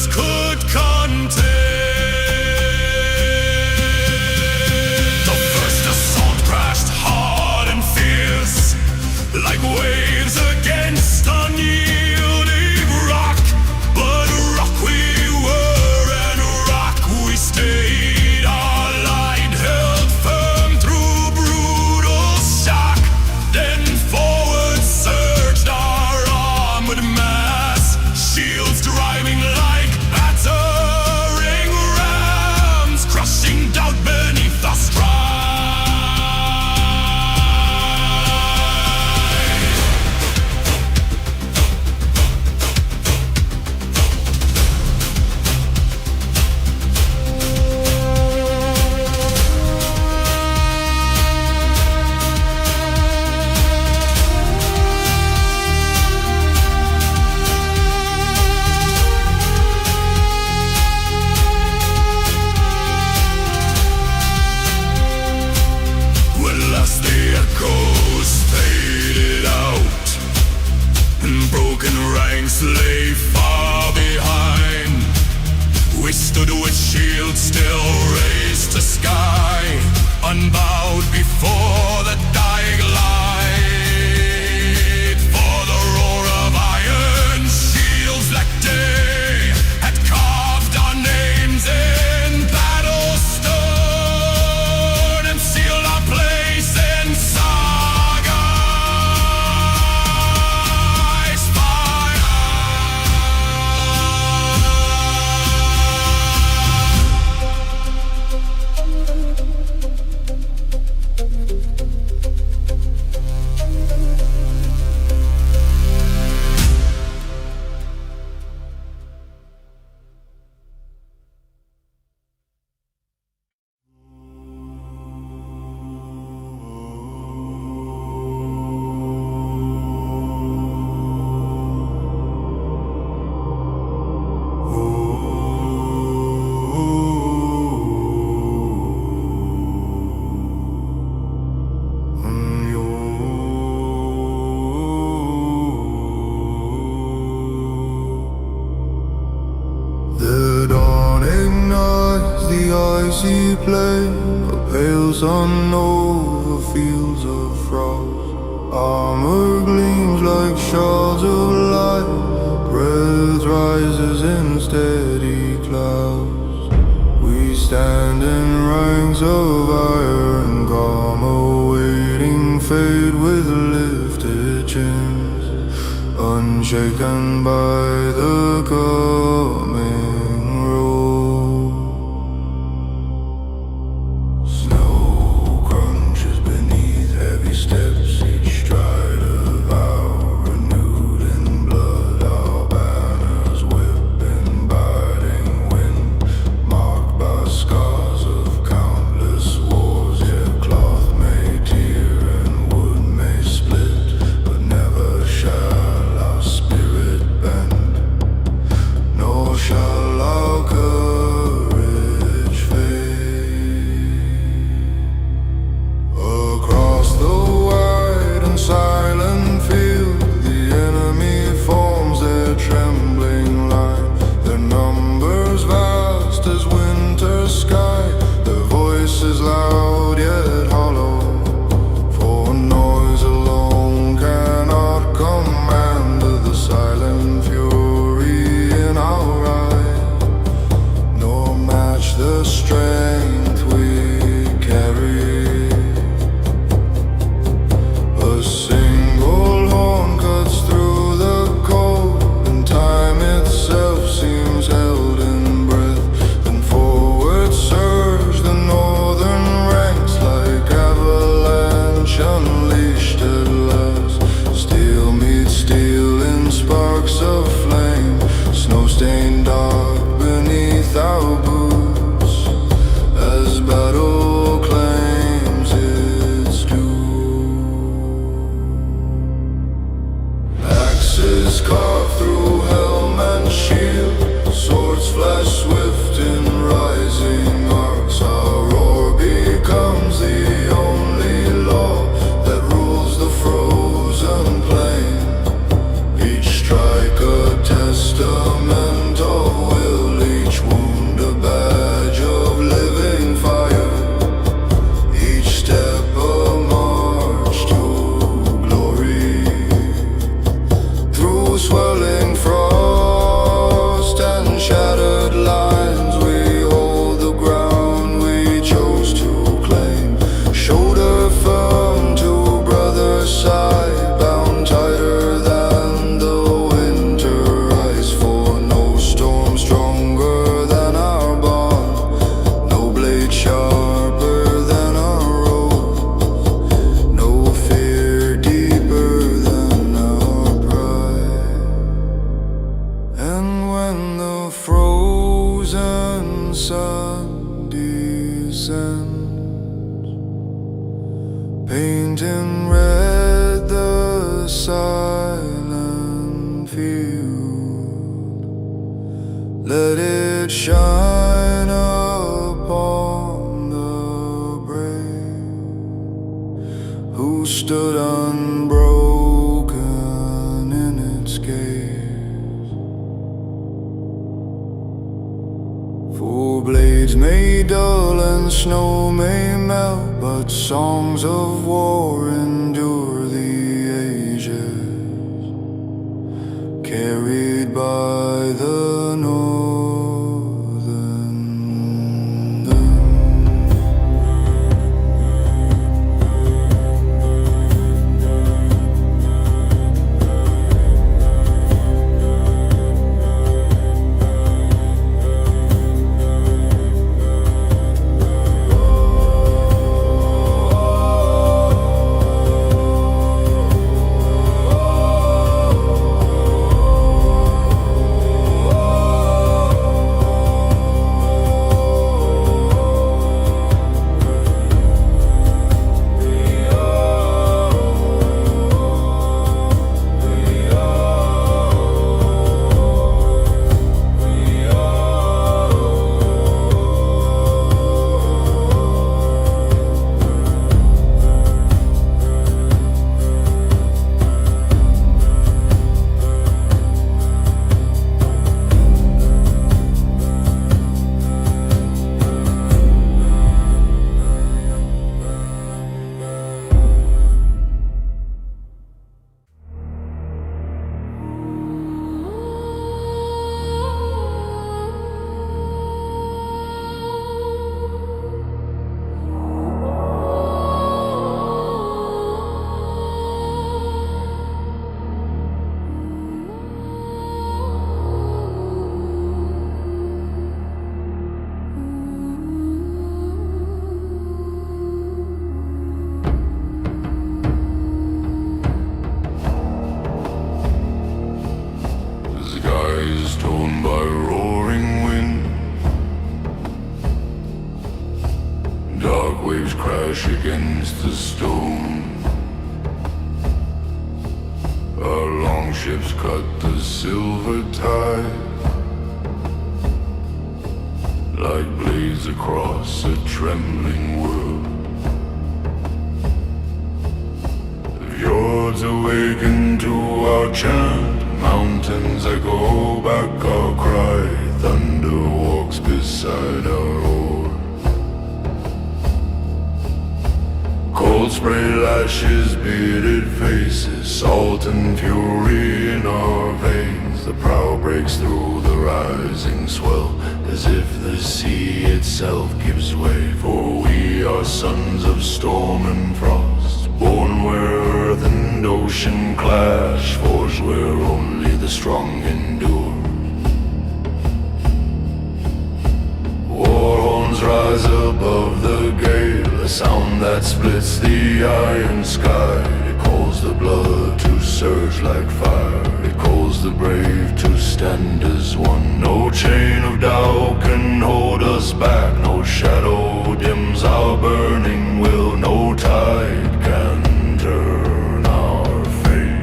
could contain. The first assault crashed hard and fierce, like waves against unyielding rock. But rock we were and rock we stayed. Our line held firm through brutal shock. Then forward surged our armored mass, shields driving like battering rams, crushing doubt beneath our stride. Lay far behind. We stood with shields still raised to sky, unbowed before the dying light. For the roar of iron shields that day had carved our names in battle stone and sealed our place in saga. Icy plain, a pale sun over fields of frost. Armor gleams like shards of light, breath rises in steady clouds. We stand in ranks of iron, calm awaiting fate with lifted traditions, unshaken by the coming road. Snow crunches beneath heavy steps, each stride of our renewed in blood. Our banners whip in biting wind, marked by scars of countless wars. Yeah, cloth may tear and wood may split, but never shall our spirit bend, nor shall our courage fade. Across the wide and silent field, the enemy forms their trembling line, their numbers vast as winter sky, their voices loud yet hollow, for noise alone cannot command the silent fury in our eyes, nor match the strength we carry. A single horn cuts through the cold, and time itself seems held in breath. Then forward surge the northern ranks like avalanche unleashed at last. Steel meets steel in sparks of flame, snow-stained dark beneath our boots, as battle claims its due. Axes carve through helm and shield, swords flash swift in rising arcs. Our roar becomes the only law that rules the frozen plain, each strike a testament of will, each wound a badge of living fire, each step a march to glory. Through swirling frost and shattered lines, we hold the ground we chose to claim, shoulder firm to brother's side, bound tighter than the winter ice. For no storm stronger than our bond, no blade sharper than our road, no fear deeper than our pride. And when the frozen sun descends, paint in red the silent field, let it shine upon the brave who stood unbroken in its gaze. For blades may dull and snow may melt, but songs of war endure the ages, carried by the northern wind. is torn by roaring wind. Dark waves crash against the stone. Our longships cut the silver tide like blades across a trembling world. The fjords awaken to our chant, mountains echo back our cry. Thunder walks beside our oar. Cold spray lashes bearded faces, salt and fury in our veins. The prow breaks through the rising swell, as if the sea itself gives way. For we are sons of storm and frost, born where earth and ocean clash, forged where only the strong endure. War horns rise above the gale, a sound that splits the iron sky. It calls the blood to surge like fire, it calls the brave to stand as one. No chain of doubt can hold us back, no shadow dims our burning will, no tide can turn our fate.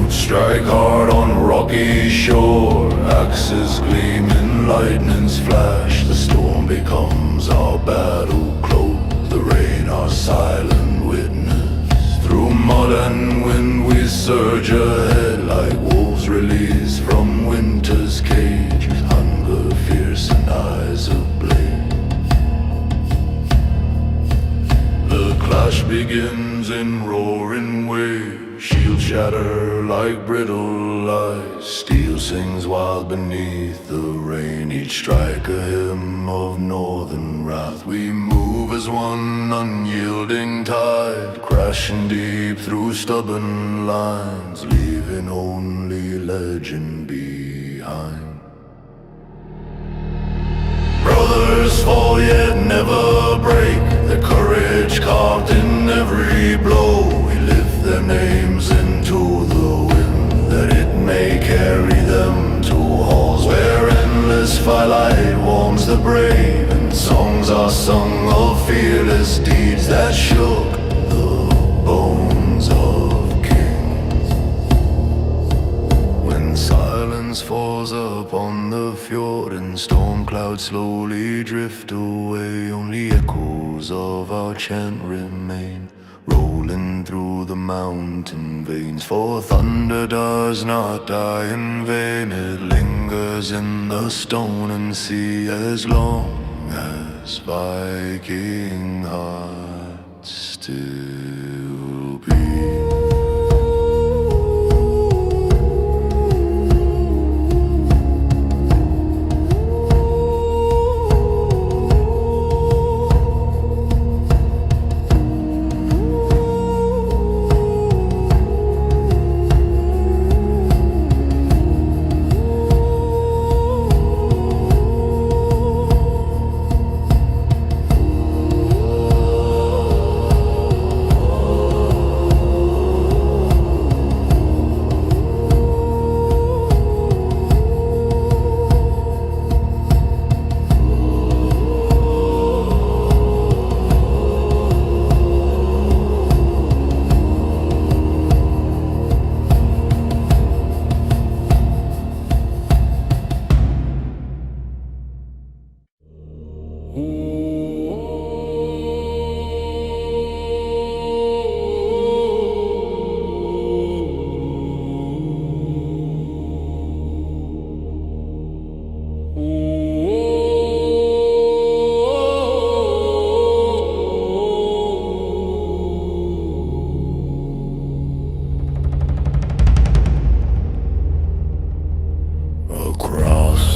Strike hard on rocky shore, axes gleaming, lightnings flash. The storm becomes our battle close, the rain our silent witness. Through mud and wind we surge ahead, like wolves released from winter's cage, with hunger fierce and eyes ablaze. The clash begins in roaring waves, shields shatter like brittle ice. Steel sings wild beneath the rain, each strike a hymn of northern wrath. We move as one unyielding tide, crashing deep through stubborn lines, leaving only legend behind. Brothers fall yet never break, their courage carved in every blow. We lift their names into the wind, that it may carry them to halls where endless firelight warms the brave, and songs are sung of fearless deeds that shook the bones of kings. When silence falls upon the fjord and storm clouds slowly drift away, only echoes of our chant remain, rolling through the mountain veins. For thunder does not die in vain, it lingers in the stone and sea as long as Viking hearts still beat.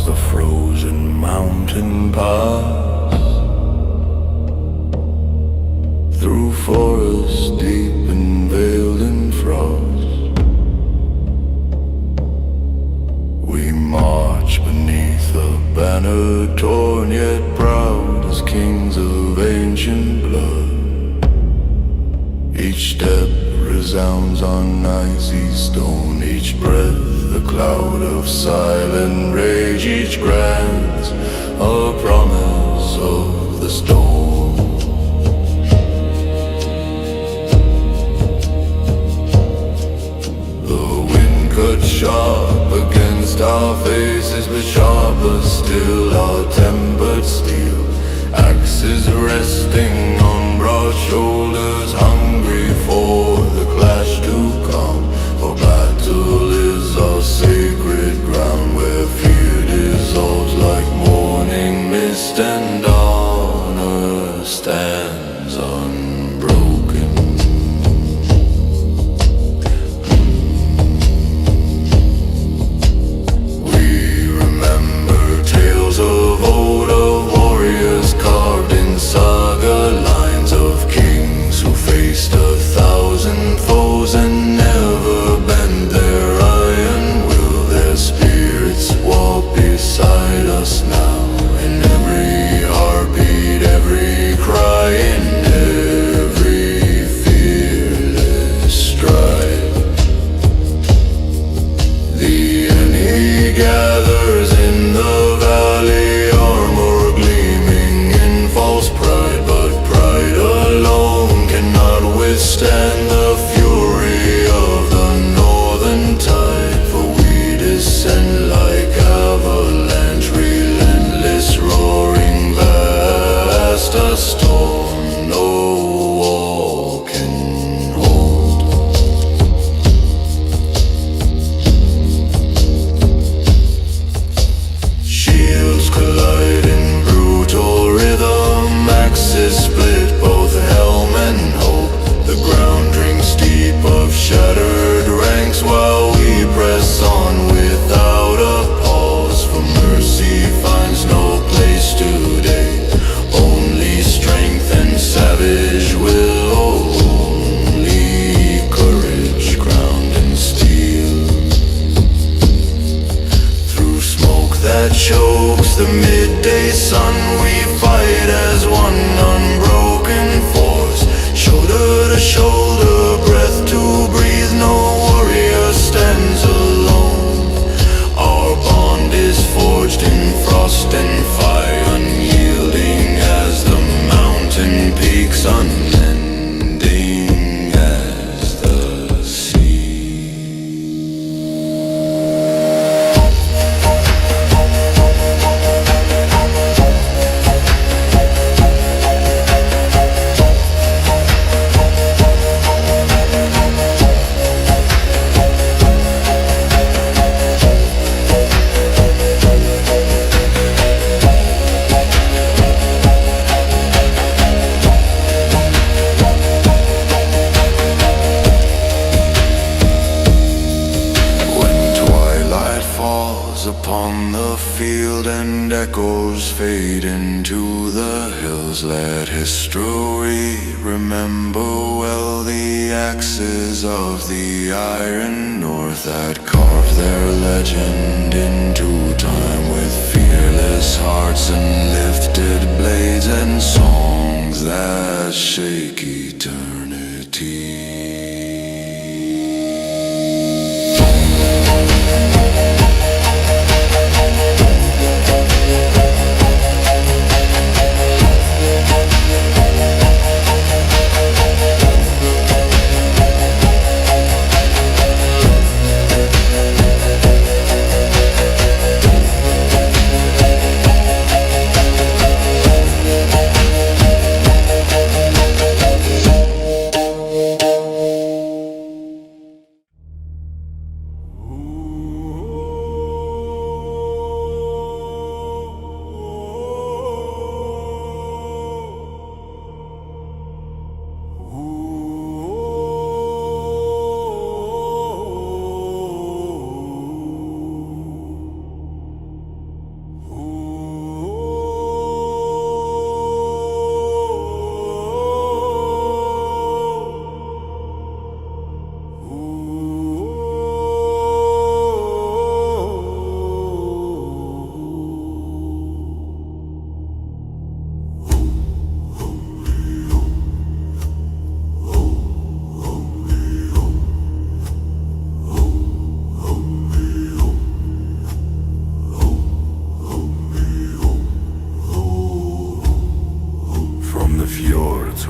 the frozen mountain pass, through forests deep and veiled in frost. We march beneath a banner torn yet proud as kings of ancient blood. Each step resounds on icy stone, each breath a cloud of silent rage, each grants a promise of the storm. The wind cut sharp against our faces, but sharper still our tempered steel. Axes resting on broad shoulders, hungry for the clash to come. For battle is our sacred ground, where fear dissolves like morning mist and honor stands unbroken. We remember tales of old, of warriors carved in saga lines, of kings who faced 1,000 foes and never bent their iron will. Their spirits walk beside us now, in every heartbeat, every cry, in every fearless stride. The enemy gathers in the valley, armor gleaming in false pride, but pride alone cannot withstand the fury of the northern tide. For we descend like avalanche, relentless, roaring past a storm no wall can hold. Shields collide in brutal rhythm, axes split both helm and hope. The ground drinks deep of shattered ranks, while we press on without a pause. For mercy finds no place today, only strength and savage will, only courage crowned in steel. Through smoke that chokes the midday sun, we fight as one unbroken force. Shoulder to shoulder, breath to breathe, no warrior stands alone. Our bond is forged in frost and fire, unyielding as the mountain peaks, unending as the sea. Upon the field and echoes fade into the hills, let history remember well the axes of the iron north that carved their legend into time, with fearless hearts and lifted blades and songs that shake eternity.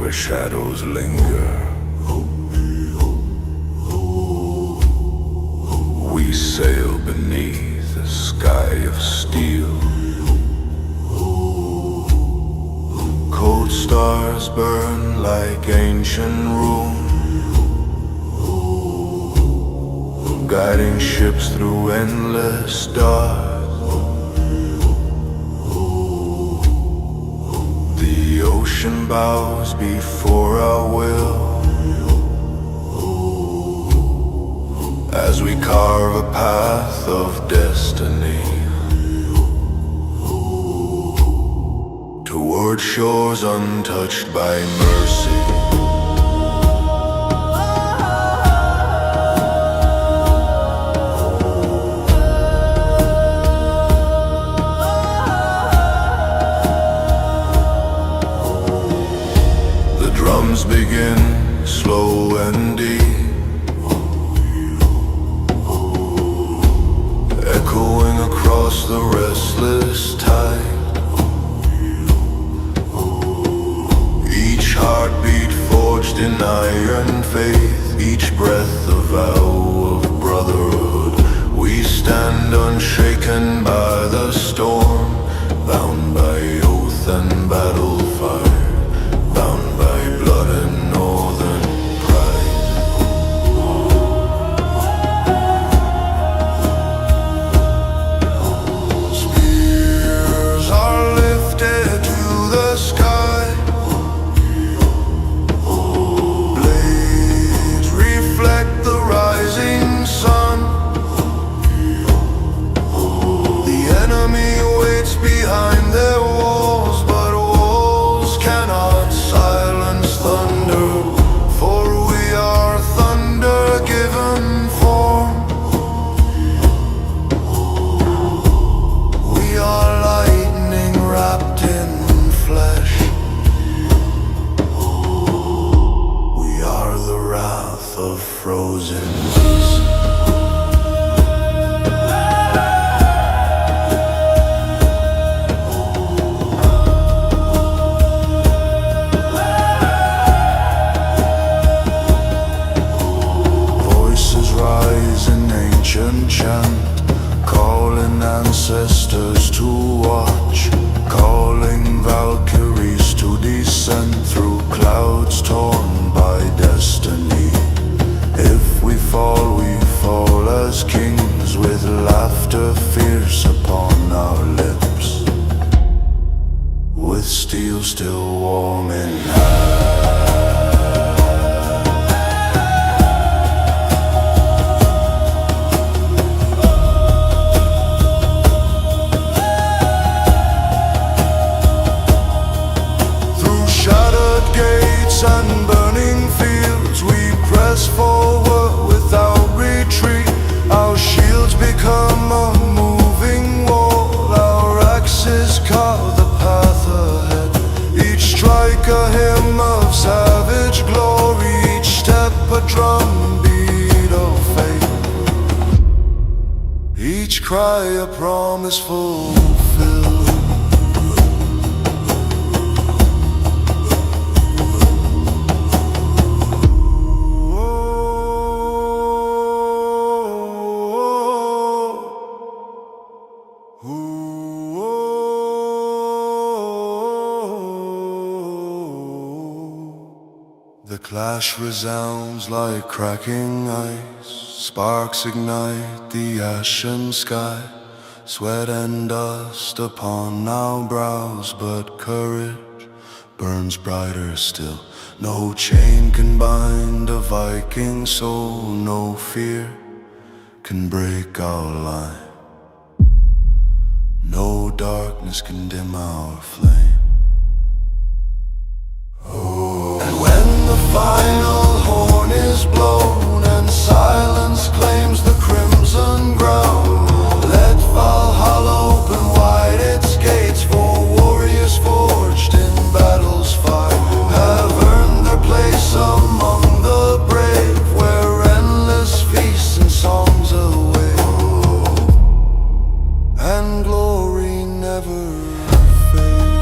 where shadows linger. We sail beneath a sky of steel. Cold stars burn like ancient runes, guiding ships through endless stars. The ocean bows before our will, as we carve a path of destiny toward shores untouched by mercy. The drums begin slow and deep, echoing across the restless tide. Each heartbeat forged in iron faith, each breath a vow of brotherhood. We stand unshaken by the storm, bound by oath and battle fire, bound by blood and northern pride. Spears are lifted to the sky, blades reflect the rising sun. The enemy waits behind their walls, but walls cannot silence thunder, for we are thunder given form. We are lightning wrapped in flesh. We are the wrath of frozen ice. Voices rise in ancient chant, calling ancestors to watch, calling Valkyries to descend through clouds torn by destiny. If we fall as kings, with laughter fierce upon our lips, with steel still warm in hand. Through shattered gates and burning fields, we press forward without retreat. Our shields become a moving wall, our axes carve the path ahead. Each strike a hymn of savage glory, each step a drum beat of fate, each cry a promise fulfilled. The clash resounds like cracking ice, sparks ignite the ashen sky, sweat and dust upon our brows, but courage burns brighter still. No chain can bind a Viking soul, no fear can break our line, no darkness can dim our flame. And when the final horn is blown and silence claims the crimson ground, let Valhalla open wide its gates, for warriors forged in battle's fire have earned their place among the brave, where endless feasts and songs await, and glory never fades.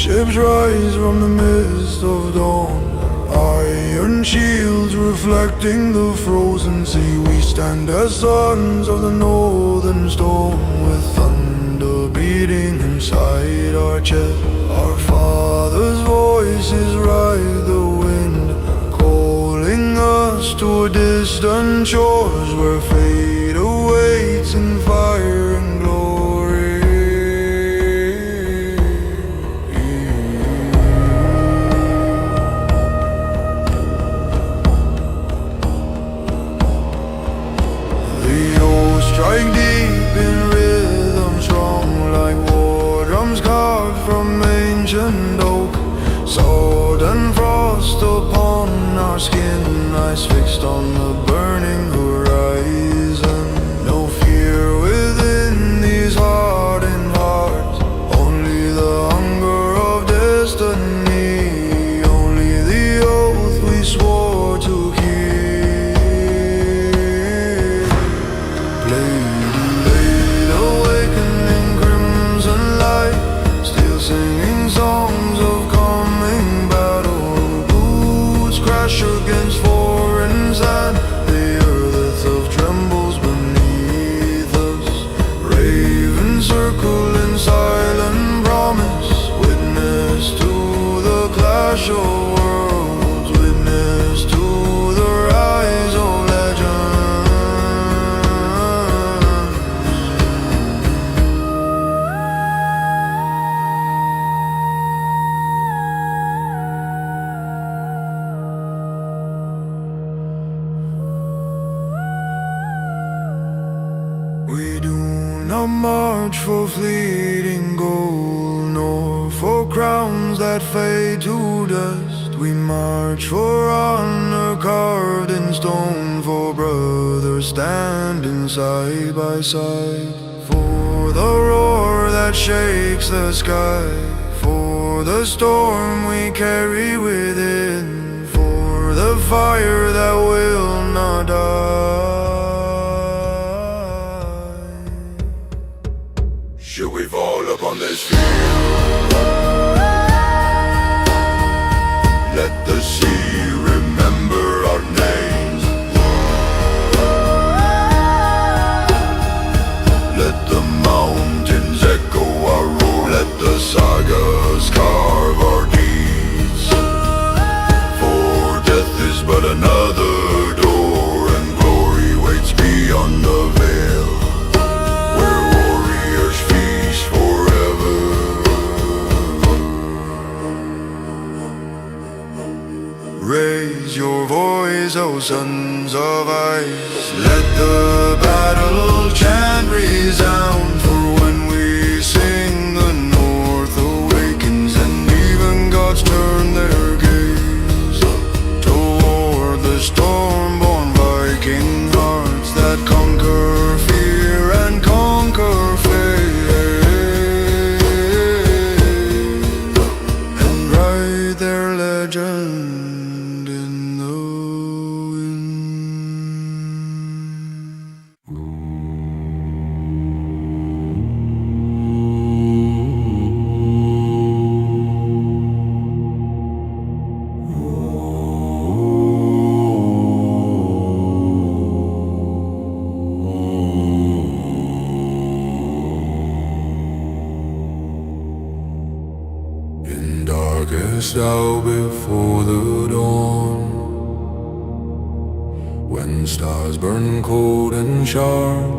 Ships rise from the mist of dawn, iron shields reflecting the frozen sea. We stand as sons of the northern storm, with thunder beating inside our chest. Our father's voices ride the wind, calling us to distant shores where fate awaits in fire and glory. The oars strike deep in rhythm strong, like war drums carved from ancient oak. Sword and frost upon our skin, eyes fixed on the burning horizon. No fear within these hardened hearts, only the hunger of destiny, only the oath we swore to keep. Late awakening crimson light, still singing songs of coming battle. Boots crash against foreign sand, the earth of trembles beneath us. Ravens circle in silent promise, witness to the clash of worlds, witness to the rise of legend. We do not march for fleeting gold, nor for crowns that fade to dust. We march for honor carved in stone, for brothers standing side by side, for the roar that shakes the sky, for the storm we carry within, for the fire that will not die. Should we fall upon this field? Let the sea remember our names. Let the mountains echo our roar. Let the sagas carve our deeds. For death is but another door, and glory waits beyond the veil, where warriors feast forever. Raise your voice, O sons of ice. Let the battle chant resound, for when we sing the north awakens, and even gods turn their gaze toward the storm-born Viking hearts that conquer fear and conquer fate, and write their legend in the wind. In darkest hour before the dawn, when stars burn cold and sharp,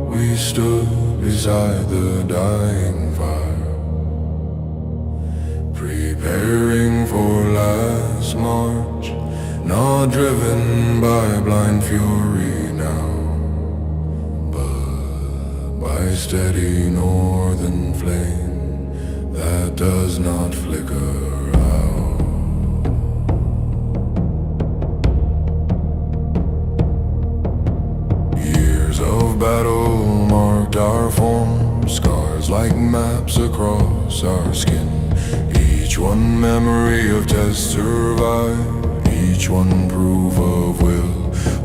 we stood beside the dying fire, preparing for last march, not driven by blind fury now, but by steady northern flame that does not flicker out. Years of battle marked our form, scars like maps across our skin. Each one memory of test survived, each one proof of will.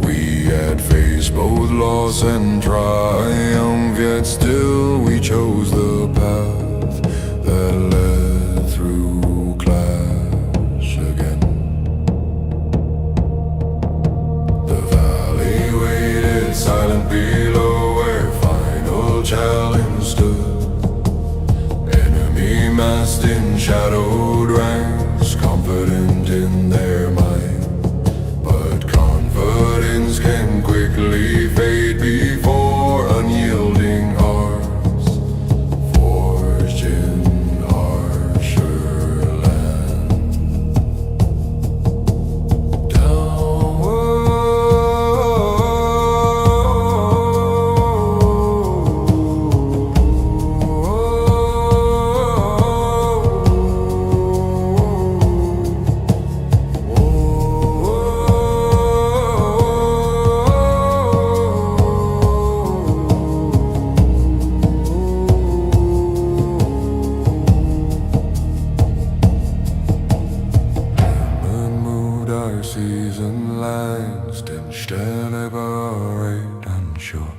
We had faced both loss and triumph, yet still we chose the path that led through massed in shadowed ranks, confident in their might. But confidence can quickly fade before unyielding hearts, forged in harsher land. Our season lands didn't deliberate and sure.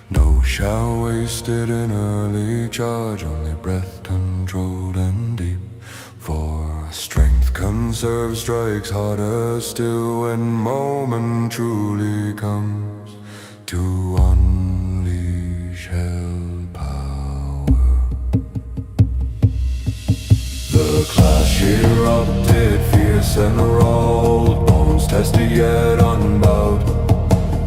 No shall wasted in early charge, only breath controlled and deep. For strength conserved strikes harder still when moment truly comes to unleash hell power. The clash erupted fierce and rolled, bones tested yet unbowed.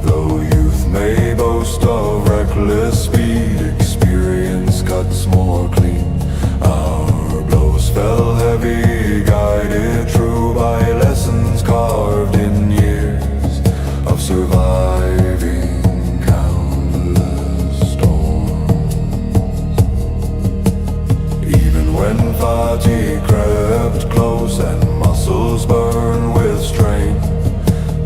Though youth may boast of reckless speed, experience cuts more clean. Our blows fell heavy, guided true by lessons carved in years of surviving countless storms. Even when fatigue crept close and muscles burn with strain,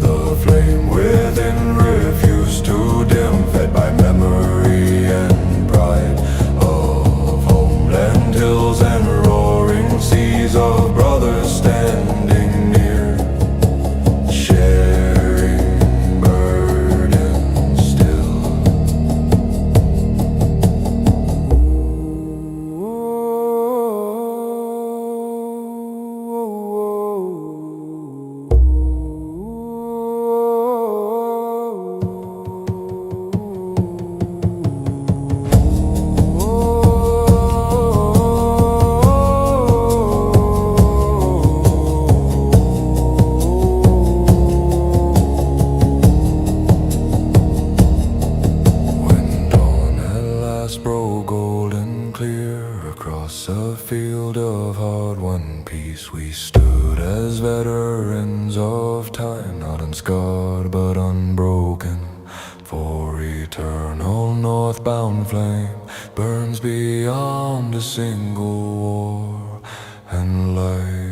the flame within refused to dim, fed by memory and pride of homeland hills and roaring seas of brothers standing near, sharing burdens still. Broke golden clear across a field of hard-won peace. We stood as veterans of time, not unscarred but unbroken. For eternal northbound flame burns beyond a single war, and light